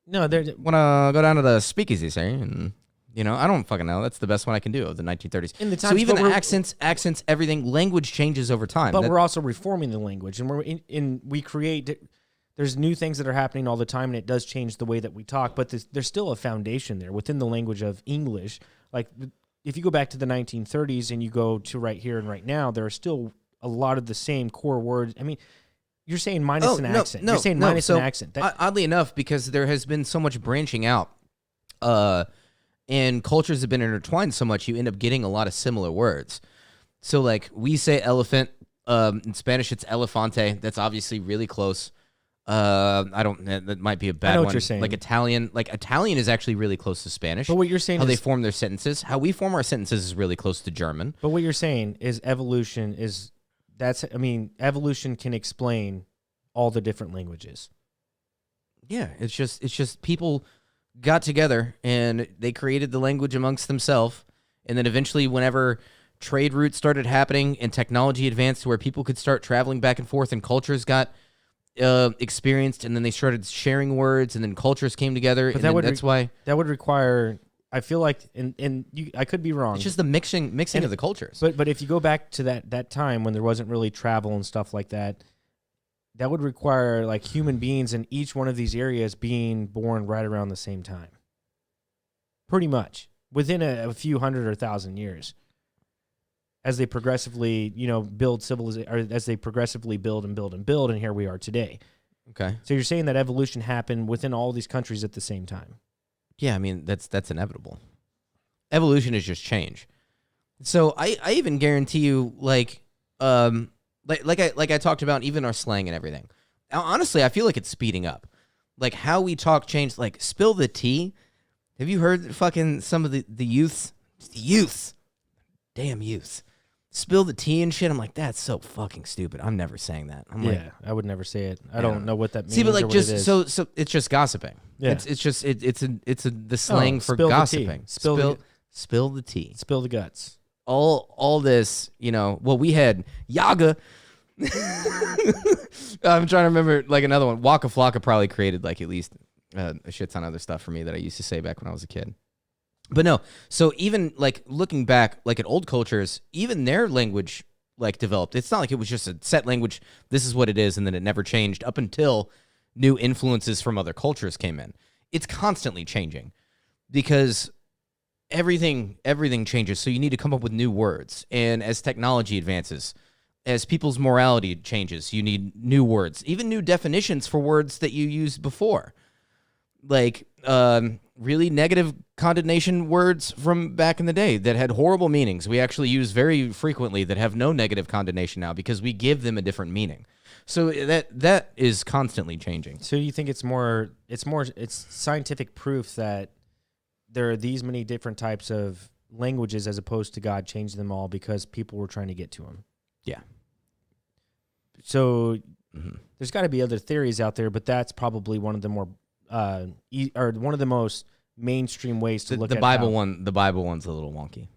No, they're... Want to go down to the speakeasy, say, and... I don't fucking know. That's the best one I can do of the 1930s. In the times, so even accents, everything, language changes over time. But we're also reforming the language, and we create. There's new things that are happening all the time, and it does change the way that we talk. But there's still a foundation there within the language of English. Like if you go back to the 1930s and you go to right here and right now, there are still a lot of the same core words. I mean, you're saying minus an accent. You're saying minus an accent. Oddly enough, because there has been so much branching out. And cultures have been intertwined so much, you end up getting a lot of similar words. So, like, we say elephant. In Spanish, it's elefante. That's obviously really close. That might be a bad one. I know what you're saying. Like Italian is actually really close to Spanish. But what you're saying how they form their sentences. How we form our sentences is really close to German. But what you're saying is evolution can explain all the different languages. Yeah, it's just people got together and they created the language amongst themselves, and then eventually whenever trade routes started happening and technology advanced to where people could start traveling back and forth and cultures got experienced, and then they started sharing words, and then cultures came together, but that's why that would require, I feel like, I could be wrong. It's just the mixing of the cultures. But if you go back to that time when there wasn't really travel and stuff like that, that would require like human beings in each one of these areas being born right around the same time. Pretty much within a few hundred or thousand years, as they progressively, build civilization, or as they progressively build, and here we are today. Okay. So you're saying that evolution happened within all these countries at the same time? Yeah, I mean that's inevitable. Evolution is just change. So I even guarantee you, like I talked about, even our slang and everything. Honestly, I feel like it's speeding up. Like how we talk changed. Like spill the tea. Have you heard fucking some of the youths? Damn youths. Spill the tea and shit. I'm like, that's so fucking stupid. I'm never saying that. I would never say it. I don't know what that means. See, but like, just so it's just gossiping. Yeah. It's the slang for gossiping. Spill the tea. Spill the guts. All this, well, we had Yaga. I'm trying to remember like another one. Waka Flocka probably created like at least a shit ton of other stuff for me that I used to say back when I was a kid. But no, so even like looking back, like at old cultures, even their language like developed. It's not like it was just a set language. This is what it is, and then it never changed up until new influences from other cultures came in. It's constantly changing because everything changes. So you need to come up with new words, and as technology advances, as people's morality changes, you need new words, even new definitions for words that you used before. Like really negative condemnation words from back in the day that had horrible meanings we actually use very frequently that have no negative condemnation now because we give them a different meaning. So that is constantly changing. So you think it's scientific proof that there are these many different types of languages as opposed to God changing them all because people were trying to get to him? Yeah. So there's got to be other theories out there, but that's probably one of the more or one of the most mainstream ways to look at the Bible one. The Bible one's a little wonky.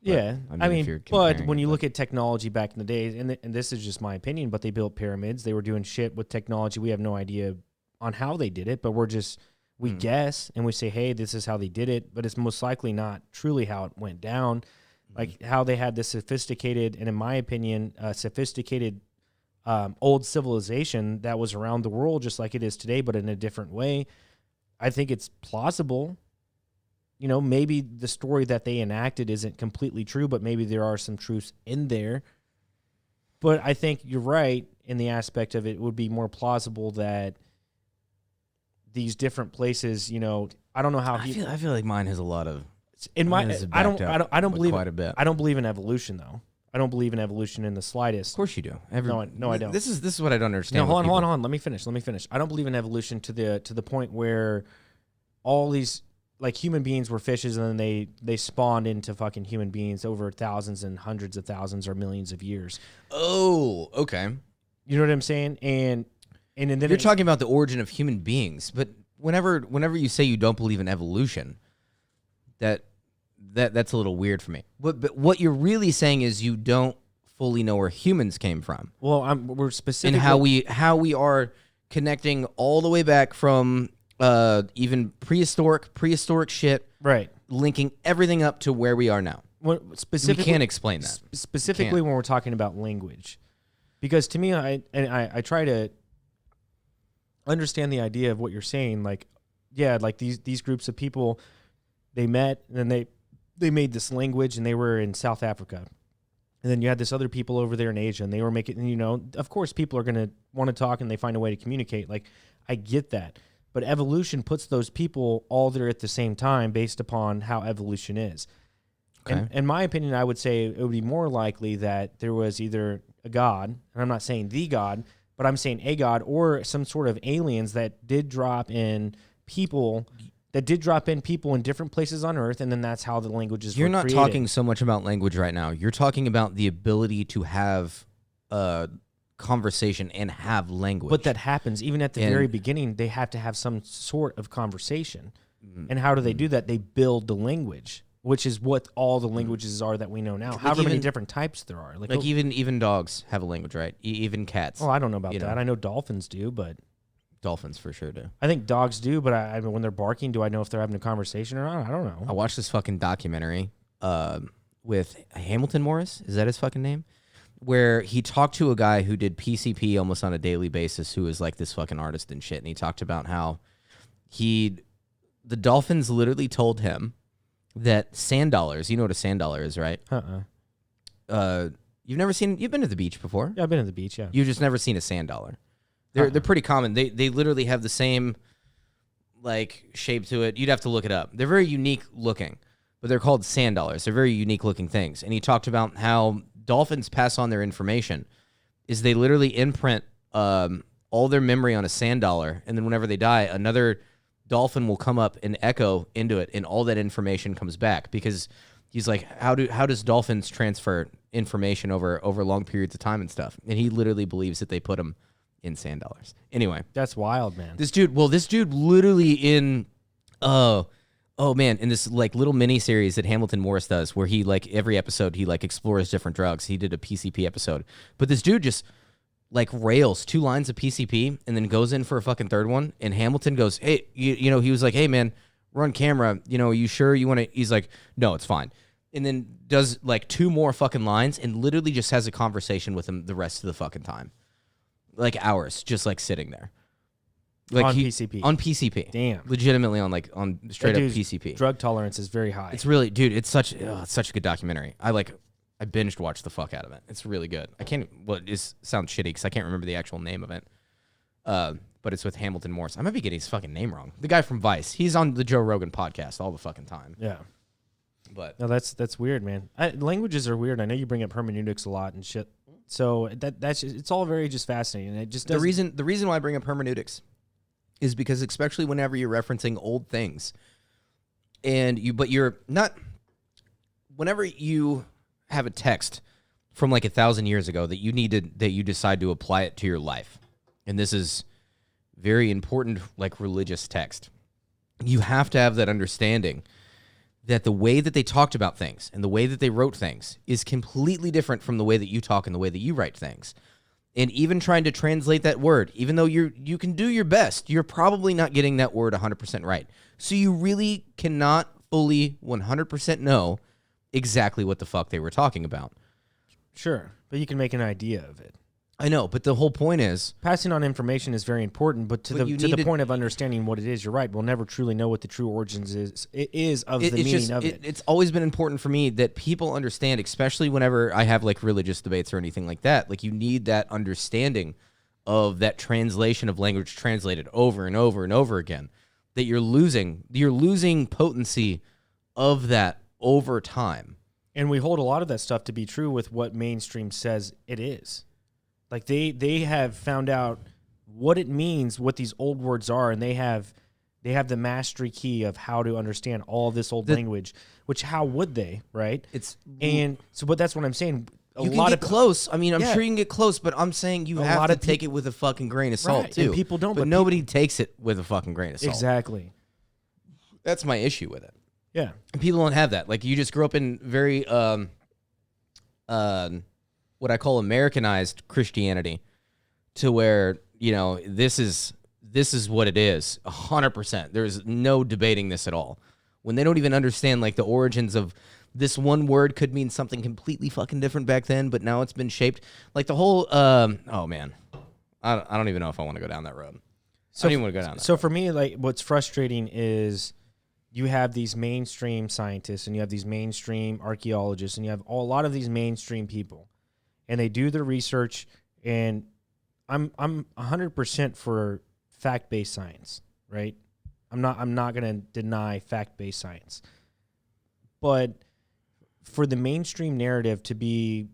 Yeah, I mean but when you look at technology back in the days, and this is just my opinion, but they built pyramids. They were doing shit with technology. We have no idea on how they did it, but we guess and we say, hey, this is how they did it, but it's most likely not truly how it went down. like how they had this sophisticated, and in my opinion, sophisticated old civilization that was around the world just like it is today, but in a different way. I think it's plausible. You know, maybe the story that they enacted isn't completely true, but maybe there are some truths in there. But I think you're right in the aspect of it would be more plausible that these different places, you know, I don't know how I feel like mine has a lot of in my I don't believe quite a bit. I don't believe in evolution though. I don't believe in evolution in the slightest. Of course you do. No, I don't. This is what I don't understand. No, hold on. Let me finish. I don't believe in evolution to the point where all these like human beings were fishes and then they spawned into fucking human beings over thousands and hundreds of thousands or millions of years. Oh, okay. You know what I'm saying? And then you're talking about the origin of human beings, but whenever you say you don't believe in evolution, that's a little weird for me. But what you're really saying is you don't fully know where humans came from. Well, we're specifically and how we are connecting all the way back from even prehistoric shit, right? Linking everything up to where we are now. We can't explain that specifically when we're talking about language, because to me, I try to understand the idea of what you're saying. Like, yeah, like these groups of people, they met and then they made this language and they were in South Africa. And then you had this other people over there in Asia and they were making, you know, of course people are going to want to talk and they find a way to communicate. Like, I get that. But evolution puts those people all there at the same time based upon how evolution is. Okay. And in my opinion, I would say it would be more likely that there was either a God, and I'm not saying the God, but I'm saying a God or some sort of aliens that did drop in people in different places on Earth, and then that's how the languages You're were not created. talking so much about language right now. You're talking about the ability to have conversation and have language. But that happens even at the very beginning. They have to have some sort of conversation. And how do they do that? They build the language, which is what all the languages are that we know now. However many different types there are. Like even dogs have a language, right? Even cats. Oh, I don't know about that. I know dolphins do, but dolphins for sure do. I think dogs do, but I mean, when they're barking, do I know if they're having a conversation or not? I don't know. I watched this fucking documentary with Hamilton Morris. Is that his fucking name? Where he talked to a guy who did PCP almost on a daily basis, who was like this fucking artist and shit. And he talked about how the dolphins literally told him that sand dollars, you know what a sand dollar is, right? You've been to the beach before? Yeah, I've been to the beach, yeah. You've just never seen a sand dollar. They're pretty common. They literally have the same like shape to it. You'd have to look it up. They're very unique looking, but they're called sand dollars. They're very unique looking things. And he talked about how dolphins pass on their information is they literally imprint all their memory on a sand dollar, and then whenever they die, another dolphin will come up and echo into it, and all that information comes back. Because he's like, how does dolphins transfer information over long periods of time and stuff? And he literally believes that they put them in sand dollars. Anyway, that's wild, man. This dude literally in in this like little mini series that Hamilton Morris does, where he like every episode he like explores different drugs. He did a PCP episode, but this dude just like rails 2 lines of PCP and then goes in for a fucking third one. And Hamilton goes, "Hey, you know," he was like, "Hey man, we're on camera. You know, are you sure you want to?" He's like, "No, it's fine." And then does like 2 more fucking lines and literally just has a conversation with him the rest of the fucking time. Like hours, just like sitting there. Like on PCP. On PCP. Damn. Legitimately on straight up PCP. Drug tolerance is very high. It's really, dude, it's such a good documentary. I binged watched the fuck out of it. It's really good. It sounds shitty because I can't remember the actual name of it. But it's with Hamilton Morris. I might be getting his fucking name wrong. The guy from Vice. He's on the Joe Rogan podcast all the fucking time. Yeah. But no, that's weird, man. Languages are weird. I know you bring up hermeneutics a lot and shit. So that's just, it's all very just fascinating. It just doesn't. The reason why I bring up hermeneutics is because especially whenever you're referencing old things, whenever you have a text from like 1,000 years ago that you decide to apply it to your life, and this is very important, like religious text, you have to have that understanding that the way that they talked about things and the way that they wrote things is completely different from the way that you talk and the way that you write things. And even trying to translate that word, even though you can do your best, you're probably not getting that word 100% right. So you really cannot fully 100% know exactly what the fuck they were talking about. Sure, but you can make an idea of it. I know, but the whole point is passing on information is very important, but to the point of understanding what it is, you're right. We'll never truly know what the true origins is of the meaning of it. It's always been important for me that people understand, especially whenever I have like religious debates or anything like that. Like you need that understanding of that translation of language translated over and over and over again. That you're losing potency of that over time. And we hold a lot of that stuff to be true with what mainstream says it is. Like they have found out what it means, what these old words are, and they have the mastery key of how to understand all of this old language. Which how would they, right? But that's what I'm saying. You can get close. I mean, I'm sure you can get close, but I'm saying you have to take it with a fucking grain of salt too. And people don't, but nobody takes it with a fucking grain of salt. Exactly. That's my issue with it. Yeah, people don't have that. Like you just grew up in very what I call Americanized Christianity, to where, you know, this is what it is, 100%. There's no debating this at all. When they don't even understand like the origins of this one word could mean something completely fucking different back then, but now it's been shaped. Like the whole, oh man, I don't even know if I want to go down that road. I don't even want to go down that road. For me, like what's frustrating is you have these mainstream scientists and you have these mainstream archaeologists and you have a lot of these mainstream people. And they do their research, and I'm 100% for fact-based science, right? I'm not going to deny fact-based science. But for the mainstream narrative to be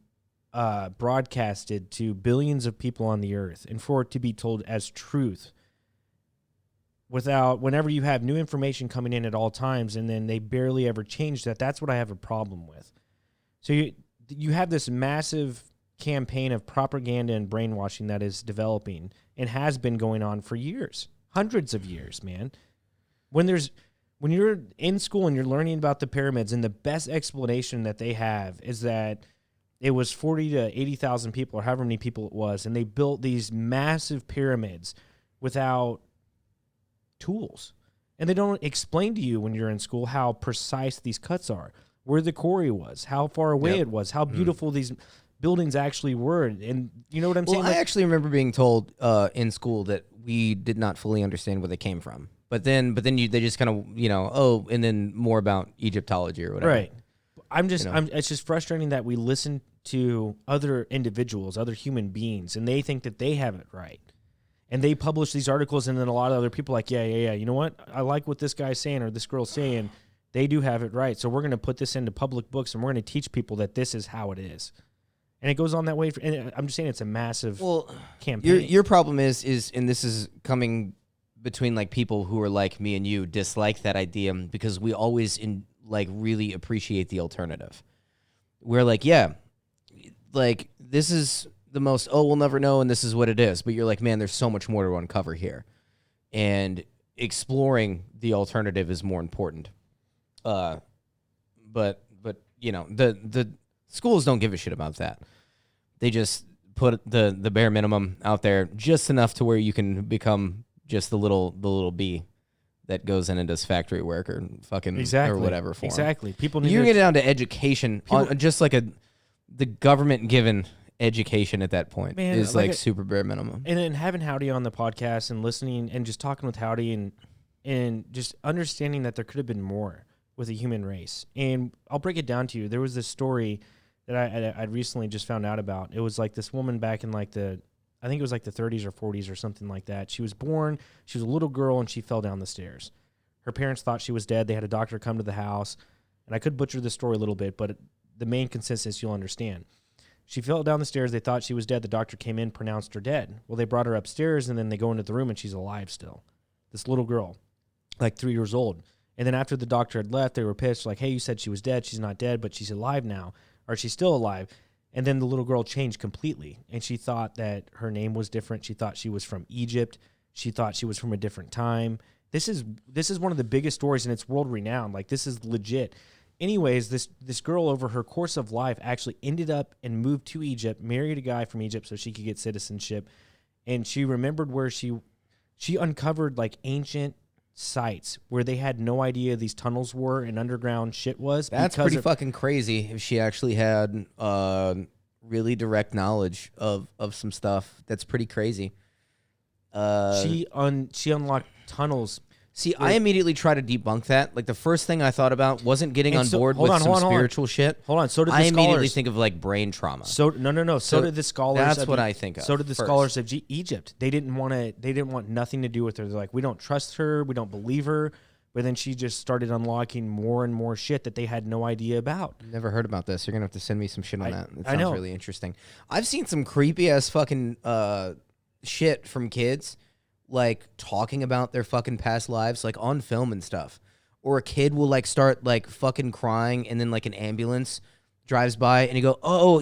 broadcasted to billions of people on the earth and for it to be told as truth whenever you have new information coming in at all times and then they barely ever change that's what I have a problem with. So you have this massive campaign of propaganda and brainwashing that is developing and has been going on for years, hundreds of years, man. When you're in school and you're learning about the pyramids, and the best explanation that they have is that it was 40 to 80,000 people or however many people it was, and they built these massive pyramids without tools. And they don't explain to you when you're in school how precise these cuts are, where the quarry was, how far away it was, how beautiful these buildings actually were. And you know what I'm saying? I actually remember being told in school that we did not fully understand where they came from. But then they just kind of, and then more about Egyptology or whatever. Right. It's just frustrating that we listen to other individuals, other human beings, and they think that they have it right. And they publish these articles, and then a lot of other people are like, yeah. You know what? I like what this guy's saying or this girl's saying. They do have it right. So we're going to put this into public books, and we're going to teach people that this is how it is. And it goes on that way. And I'm just saying it's a massive campaign. Your problem is, and this is coming between like people who are like me and you dislike that idea because we always really appreciate the alternative. We're like, yeah, like this is the most, we'll never know, and this is what it is. But you're like, man, there's so much more to uncover here. And exploring the alternative is more important. But you know, the schools don't give a shit about that. They just put the bare minimum out there, just enough to where you can become just the little bee that goes in and does factory work or fucking or whatever for 'em. Exactly. People need you get down to education, just like the government given education at that point is like super bare minimum. And then having Howdy on the podcast and listening and just talking with Howdy and just understanding that there could have been more with the human race. And I'll break it down to you. There was this story that I recently just found out about. It was like this woman back in like I think it was like the 30s or 40s or something like that. She was born, she was a little girl, and she fell down the stairs. Her parents thought she was dead. They had a doctor come to the house. And I could butcher the story a little bit, but the main consensus you'll understand. She fell down the stairs. They thought she was dead. The doctor came in, pronounced her dead. Well, they brought her upstairs, and then they go into the room, and she's alive still. This little girl, like 3 years old. And then after the doctor had left, they were pissed, like, hey, you said she was dead. She's not dead, but she's alive now. Or she's still alive. And then the little girl changed completely. And she thought that her name was different. She thought she was from Egypt. She thought she was from a different time. This is one of the biggest stories, and it's world renowned. Like, this is legit. Anyways, this girl over her course of life actually ended up and moved to Egypt, married a guy from Egypt so she could get citizenship. And she remembered where she uncovered like ancient sites where they had no idea these tunnels were and underground shit was. That's pretty fucking crazy if she actually had really direct knowledge of some stuff. That's pretty crazy. She unlocked tunnels. See, I immediately try to debunk that. Like, the first thing I thought about wasn't getting on board with some spiritual shit. Hold on. So did the I scholars. immediately think of, like, brain trauma. No. So did the scholars. That's what I think of. So did the scholars of Egypt. They didn't want nothing to do with her. They're like, we don't trust her. We don't believe her. But then she just started unlocking more and more shit that they had no idea about. Never heard about this. You're going to have to send me some shit on that. It I know. sounds really interesting. I've seen some creepy-ass fucking shit from kids, like, talking about their fucking past lives, like, on film and stuff. Or a kid will, like, start, like, fucking crying, and then, like, an ambulance drives by, and you go, oh,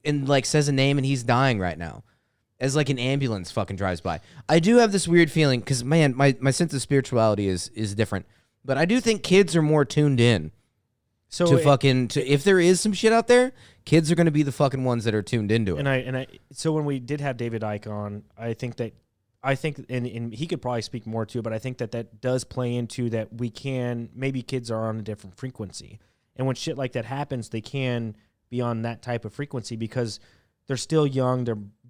and, like, says a name, and he's dying right now. As, like, an ambulance fucking drives by. I do have this weird feeling, because, man, my sense of spirituality is different. But I do think kids are more tuned in if there is some shit out there, kids are going to be the fucking ones that are tuned into it. So when we did have David Icke on, I think, and he could probably speak more to it, but I think that does play into that maybe kids are on a different frequency. And when shit like that happens, they can be on that type of frequency because they're still young,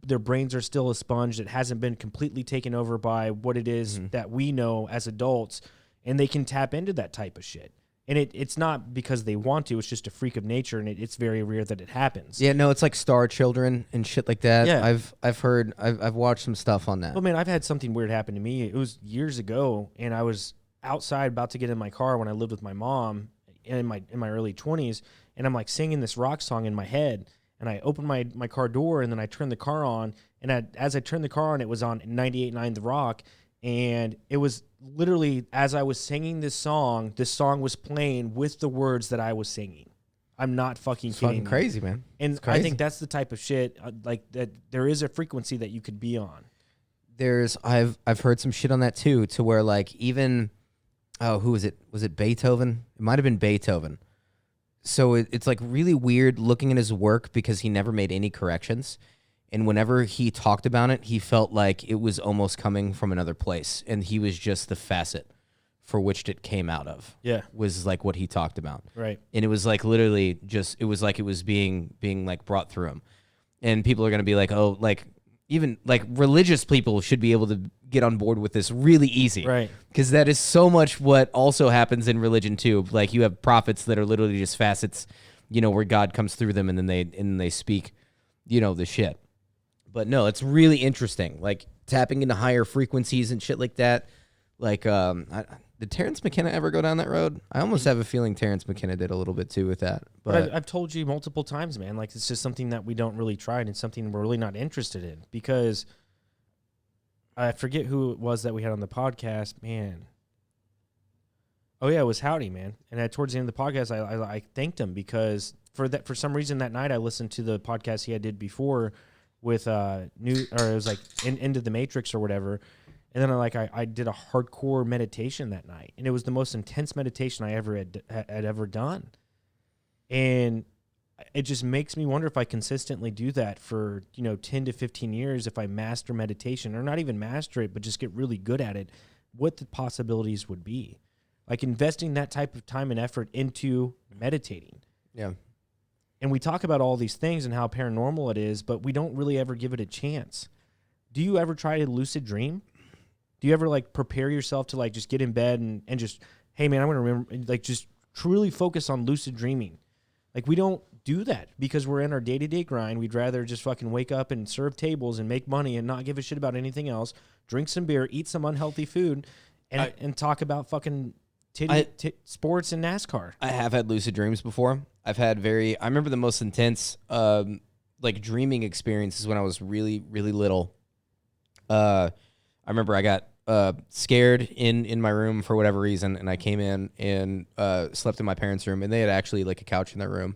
their brains are still a sponge that hasn't been completely taken over by what it is that we know as adults, and they can tap into that type of shit. And it's not because they want to, it's just a freak of nature, and it's very rare that it happens. Yeah, no, it's like Star Children and shit like that. Yeah. I've watched some stuff on that. Well, man, I've had something weird happen to me. It was years ago, and I was outside about to get in my car when I lived with my mom in my early 20s, and I'm like singing this rock song in my head, and I opened my car door, and then I turned the car on, and as I turned the car on, it was on 98.9 The Rock, and it was literally, as I was singing this song was playing with the words that I was singing. I'm not fucking kidding. Fucking crazy, man. And I think that's the type of shit, like, that there is a frequency that you could be on. I've heard some shit on that too, to where, like, even, who was it? Was it Beethoven? It might have been Beethoven. So it's like really weird looking at his work because he never made any corrections. And whenever he talked about it, he felt like it was almost coming from another place. And he was just the facet for which it came out of. Yeah. Was like what he talked about. Right. And it was like literally just, it was like it was being like brought through him. And people are going to be like, oh, like, even like religious people should be able to get on board with this really easy. Right. Because that is so much what also happens in religion too. Like, you have prophets that are literally just facets, where God comes through them and then they speak, the shit. But no, it's really interesting. Like, tapping into higher frequencies and shit like that. Like, did Terrence McKenna ever go down that road? I almost have a feeling Terrence McKenna did a little bit too with that. But I've told you multiple times, man, like, it's just something that we don't really try, and it's something we're really not interested in, because I forget who it was that we had on the podcast, man. Oh yeah, it was Howdy, man. And towards the end of the podcast, I thanked him because for some reason that night I listened to the podcast he had did before with it was like Into the Matrix or whatever. And then I did a hardcore meditation that night, and it was the most intense meditation I ever had ever done. And it just makes me wonder if I consistently do that for 10 to 15 years, if I master meditation, or not even master it, but just get really good at it, what the possibilities would be. Like, investing that type of time and effort into meditating. Yeah. And we talk about all these things and how paranormal it is, but we don't really ever give it a chance. Do you ever try to lucid dream? Do you ever, like, prepare yourself to, like, just get in bed and just, hey, man, I'm going to remember, like, just truly focus on lucid dreaming? Like, we don't do that because we're in our day-to-day grind. We'd rather just fucking wake up and serve tables and make money and not give a shit about anything else, drink some beer, eat some unhealthy food, and talk about fucking sports and NASCAR. I have had lucid dreams before. I remember the most intense, like, dreaming experiences when I was really, really little. I remember I got scared in my room for whatever reason, and I came in and slept in my parents' room, and they had actually, like, a couch in their room.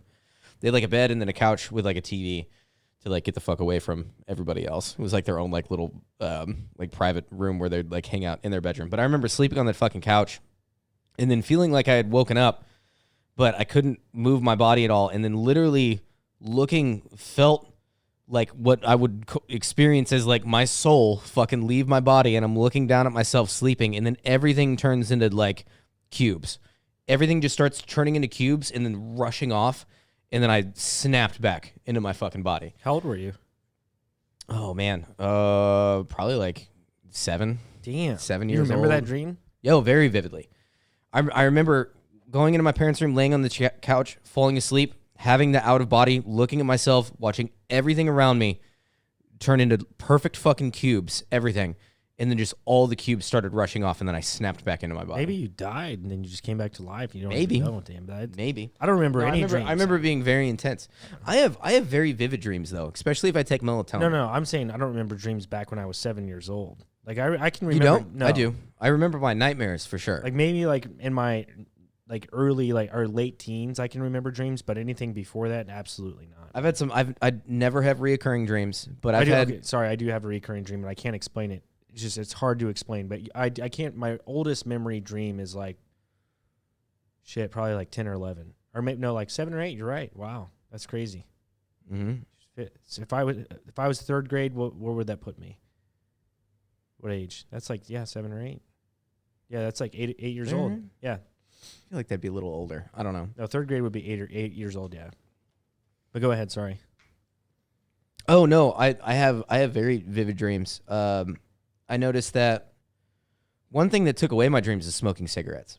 They had, like, a bed and then a couch with, like, a TV to, like, get the fuck away from everybody else. It was, like, their own, like, little, like, private room where they'd, like, hang out in their bedroom. But I remember sleeping on that fucking couch and then feeling like I had woken up, but I couldn't move my body at all, and then literally felt like what I would experience as like my soul fucking leave my body, and I'm looking down at myself sleeping, and then everything turns into like cubes. Everything just starts turning into cubes and then rushing off, and then I snapped back into my fucking body. How old were you? Oh man, probably like 7. Damn. 7 You years remember old. that dream? Yo, very vividly. I remember going into my parents' room, laying on the couch, falling asleep, having the out of body, looking at myself, watching everything around me turn into perfect fucking cubes, everything. And then just all the cubes started rushing off, and then I snapped back into my body. Maybe you died and then you just came back to life. You don't Maybe. know damn that. Maybe. I don't remember any dreams. I remember it being very intense. I have very vivid dreams though, especially if I take melatonin. No, I'm saying I don't remember dreams back when I was 7 years old. Like I can remember. You don't? No. I do. I remember my nightmares for sure. Like maybe like in my like early like or late teens, I can remember dreams, but anything before that, absolutely not. I've had some. I never have reoccurring dreams, but I do have a recurring dream, and I can't explain it. It's hard to explain, but I can't. My oldest memory dream is like shit, probably like 10 or 11, or maybe no, like 7 or 8. You're right. Wow, that's crazy. Mm-hmm. So if I was third grade, where would that put me? What age? That's like 7 or 8. Yeah, that's like 8 years old. Yeah. I feel like that'd be a little older. I don't know. No, third grade would be 8 years old. Yeah. But go ahead. Sorry. Oh no, I have very vivid dreams. I noticed that one thing that took away my dreams is smoking cigarettes.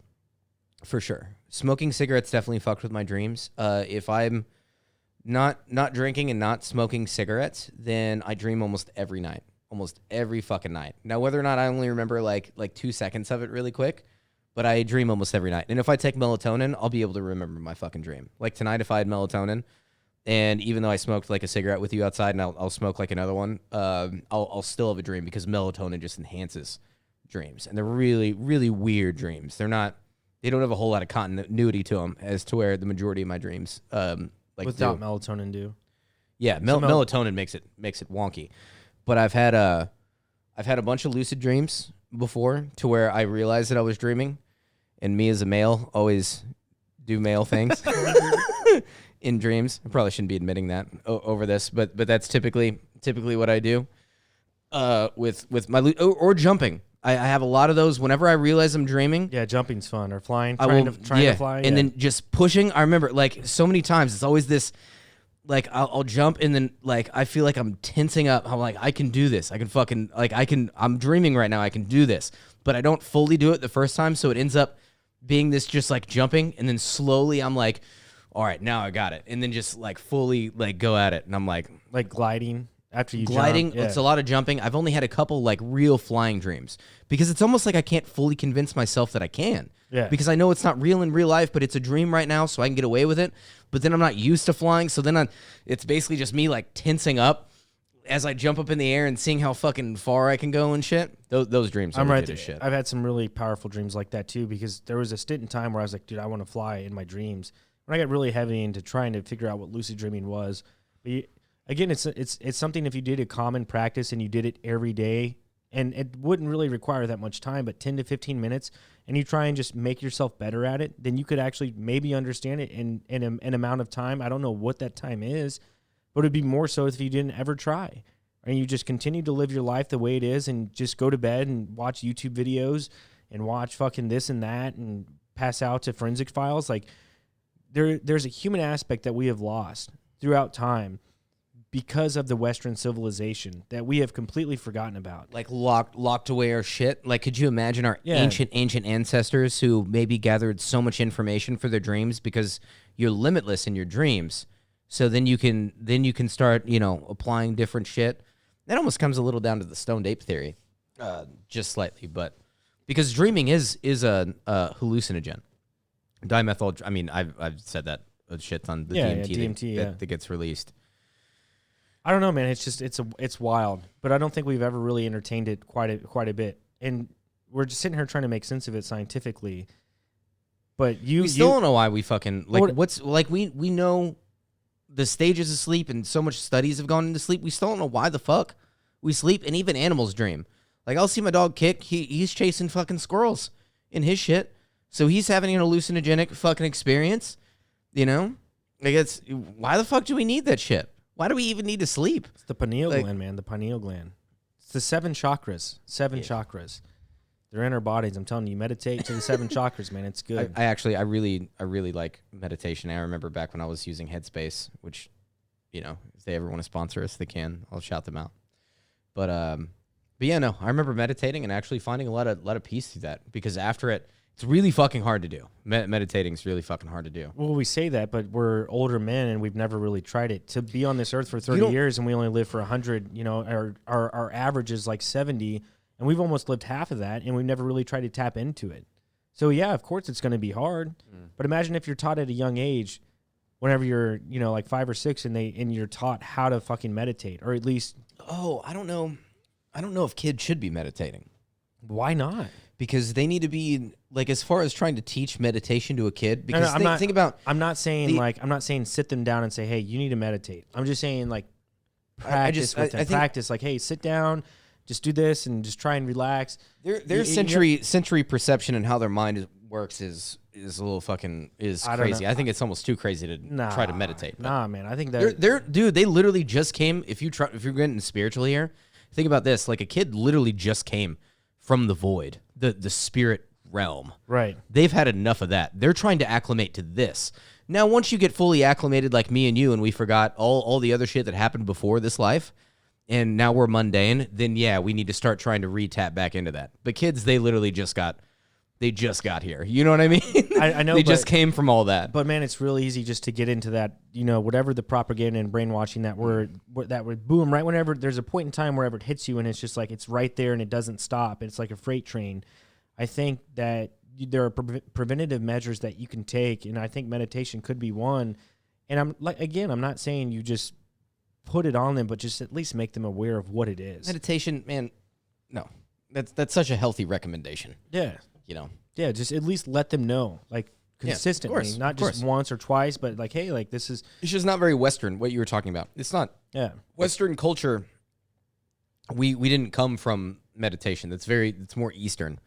For sure. Smoking cigarettes definitely fucked with my dreams. If I'm not drinking and not smoking cigarettes, then I dream almost every night. Almost every fucking night. Now, whether or not I only remember like 2 seconds of it really quick, but I dream almost every night. And if I take melatonin, I'll be able to remember my fucking dream. Like tonight, if I had melatonin, and even though I smoked like a cigarette with you outside, and I'll smoke like another one, I'll still have a dream because melatonin just enhances dreams, and they're really, really weird dreams. They don't have a whole lot of continuity to them, as to where the majority of my dreams without melatonin do. Yeah, melatonin makes it wonky. But I've had a bunch of lucid dreams before, to where I realized that I was dreaming, and me as a male always do male things. In dreams. I probably shouldn't be admitting that over this, but that's typically what I do. With my or jumping. I have a lot of those whenever I realize I'm dreaming. Yeah, jumping's fun, or flying, trying to fly. And then just pushing. I remember like so many times it's always this, like I'll jump, and then like I feel like I'm tensing up. I'm like, I can do this. I can fucking I'm dreaming right now. I can do this. But I don't fully do it the first time, so it ends up being this just like jumping, and then slowly I'm like, all right, now I got it. And then just like fully like go at it. And I'm like gliding after you gliding. Jump. Yeah. It's a lot of jumping. I've only had a couple like real flying dreams, because it's almost like I can't fully convince myself that I can. Yeah. Because I know it's not real in real life, but it's a dream right now, so I can get away with it. But then I'm not used to flying. So then it's basically just me like tensing up as I jump up in the air and seeing how fucking far I can go and shit. Those dreams are legit as shit. I've had some really powerful dreams like that too, because there was a stint in time where I was like, dude, I want to fly in my dreams. When I got really heavy into trying to figure out what lucid dreaming was, but again, it's something, if you did a common practice and you did it every day, and it wouldn't really require that much time, but 10 to 15 minutes, and you try and just make yourself better at it, then you could actually maybe understand it in an amount of time. I don't know what that time is, but it'd be more so if you didn't ever try, and you just continue to live your life the way it is, and just go to bed and watch YouTube videos and watch fucking this and that and pass out to forensic files. Like, there's a human aspect that we have lost throughout time because of the Western civilization that we have completely forgotten about. Like locked away our shit. Like, could you imagine our ancient ancestors who maybe gathered so much information for their dreams, because you're limitless in your dreams. So then you can start, applying different shit. That almost comes a little down to the stoned ape theory, just slightly, but because dreaming is a hallucinogen. Dimethyl. I mean, I've said that a shit ton. The DMT that gets released. I don't know, man. It's just it's wild, but I don't think we've ever really entertained it quite a bit, and we're just sitting here trying to make sense of it scientifically. But we still don't know why we fucking we know the stages of sleep, and so much studies have gone into sleep. We still don't know why the fuck we sleep, and even animals dream. Like, I'll see my dog Kick. He's chasing fucking squirrels in his shit. So he's having an hallucinogenic fucking experience, Like, it's, why the fuck do we need that shit? Why do we even need to sleep? It's the pineal gland, man. The pineal gland. It's the 7 chakras. 7 chakras. They're in our bodies. I'm telling you, meditate to the 7 chakras, man. It's good. I really like meditation. I remember back when I was using Headspace, which, if they ever want to sponsor us, they can. I'll shout them out. But yeah, no, I remember meditating and actually finding a lot of peace through that, because after it, it's really fucking hard to do. Meditating is really fucking hard to do. Well, we say that, but we're older men and we've never really tried it. To be on this earth for 30 years and we only live for 100, our average is like 70, and we've almost lived half of that, and we've never really tried to tap into it. So yeah, of course it's going to be hard. But imagine if you're taught at a young age, whenever you're, like 5 or 6, and you're taught how to fucking meditate, or at least. Oh, I don't know if kids should be meditating. Why not? Because they need to be, like, as far as trying to teach meditation to a kid. Because think about. I'm not saying sit them down and say, hey, you need to meditate. I'm just saying, like, practice with them. Practice, like, hey, sit down, just do this, and just try and relax. Their sensory perception and how their mind works is a little fucking crazy. I think it's almost too crazy to try to meditate. Nah, man. I think that they literally just came. If you're getting spiritual here, think about this. Like, a kid literally just came from the void, the spirit realm. Right. They've had enough of that. They're trying to acclimate to this. Now, once you get fully acclimated like me and you, and we forgot all the other shit that happened before this life, and now we're mundane, then yeah, we need to start trying to re-tap back into that. But kids, they literally just got here. You know what I mean? I know. They just came from all that. But man, it's real easy just to get into that, whatever the propaganda and brainwashing that would boom, right whenever there's a point in time wherever it hits you, and it's just like, it's right there and it doesn't stop. It's like a freight train. I think that there are preventative measures that you can take, and I think meditation could be one. And I'm not saying you just put it on them, but just at least make them aware of what it is. Meditation, man, no. That's such a healthy recommendation. Yeah. Yeah, just at least let them know, like, consistently, not just once or twice, but like, hey, like, this is. It's just not very Western, what you were talking about. It's not. Yeah. Western culture, we didn't come from meditation. It's more Eastern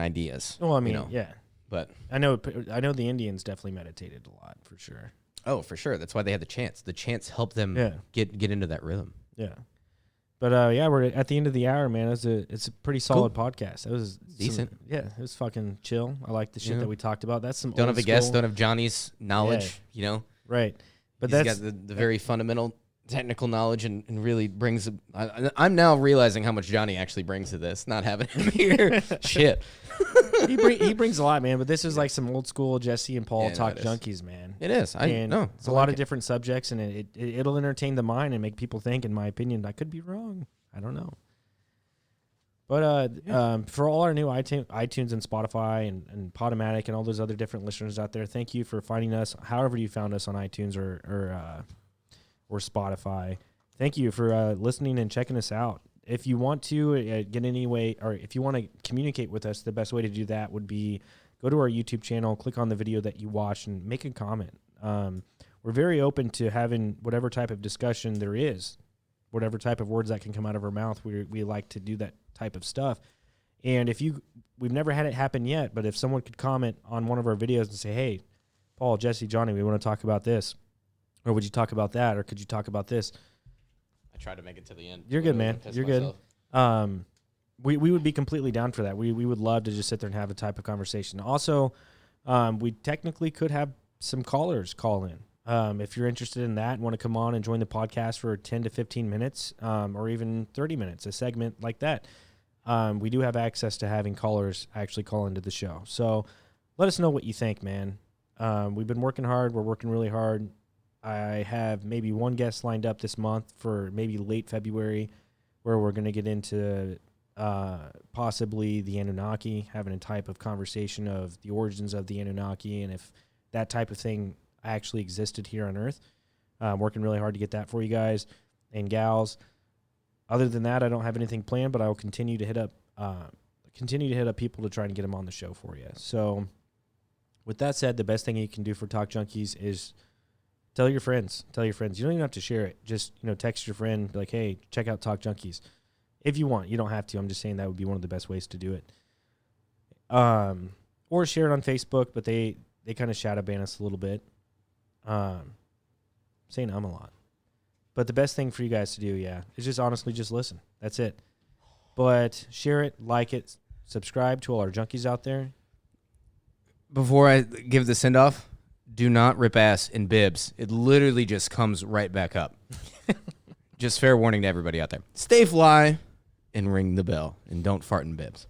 ideas. Well, I mean, yeah. But I know the Indians definitely meditated a lot, for sure. Oh, for sure. That's why they had the chants. The chants helped them get into that rhythm. Yeah. But yeah, we're at the end of the hour, man. It's a pretty solid podcast. It was decent. It was fucking chill. I like the shit that we talked about. That's some don't old have a guest. Don't have Johnny's knowledge. Right. But he's got the very fundamental technical knowledge and really brings. I'm now realizing how much Johnny actually brings to this. Not having him here, shit. He brings a lot, man. But this is like some old school Jesse and Paul talk junkies, man. It is. It's a lot of different subjects, and it'll entertain the mind and make people think. In my opinion, I could be wrong. I don't know. But for all our new iTunes and Spotify and Podomatic and all those other different listeners out there, thank you for finding us. However you found us on iTunes or Spotify, thank you for listening and checking us out. If you want to get any way, or if you want to communicate with us, the best way to do that would be go to our YouTube channel, click on the video that you watch, and make a comment. We're very open to having whatever type of discussion there is, whatever type of words that can come out of our mouth. We like to do that type of stuff. And we've never had it happen yet, but if someone could comment on one of our videos and say, hey, Paul, Jesse, Johnny, we want to talk about this, or would you talk about that, or could you talk about this? Try to make it to the end. You're good, man. You're good. We would be completely down for that. We would love to just sit there and have a type of conversation. Also, we technically could have some callers call in. If you're interested in that and want to come on and join the podcast for 10 to 15 minutes, or even 30 minutes, a segment like that, we do have access to having callers actually call into the show. So let us know what you think, man. We've been working hard. We're working really hard. I have maybe one guest lined up this month for maybe late February, where we're going to get into possibly the Anunnaki, having a type of conversation of the origins of the Anunnaki and if that type of thing actually existed here on Earth. I'm working really hard to get that for you guys and gals. Other than that, I don't have anything planned, but I will continue to hit up people to try and get them on the show for you. So with that said, the best thing you can do for Talk Junkies is tell your friends. You don't even have to share it. Just, text your friend, be like, hey, check out Talk Junkies. If you want. You don't have to. I'm just saying that would be one of the best ways to do it. Or share it on Facebook, but they kind of shadow ban us a little bit. Saying a lot. But the best thing for you guys to do, is just honestly just listen. That's it. But share it, like it, subscribe to all our junkies out there. Before I give the send-off, do not rip ass in bibs. It literally just comes right back up. Just fair warning to everybody out there. Stay fly and ring the bell. And don't fart in bibs.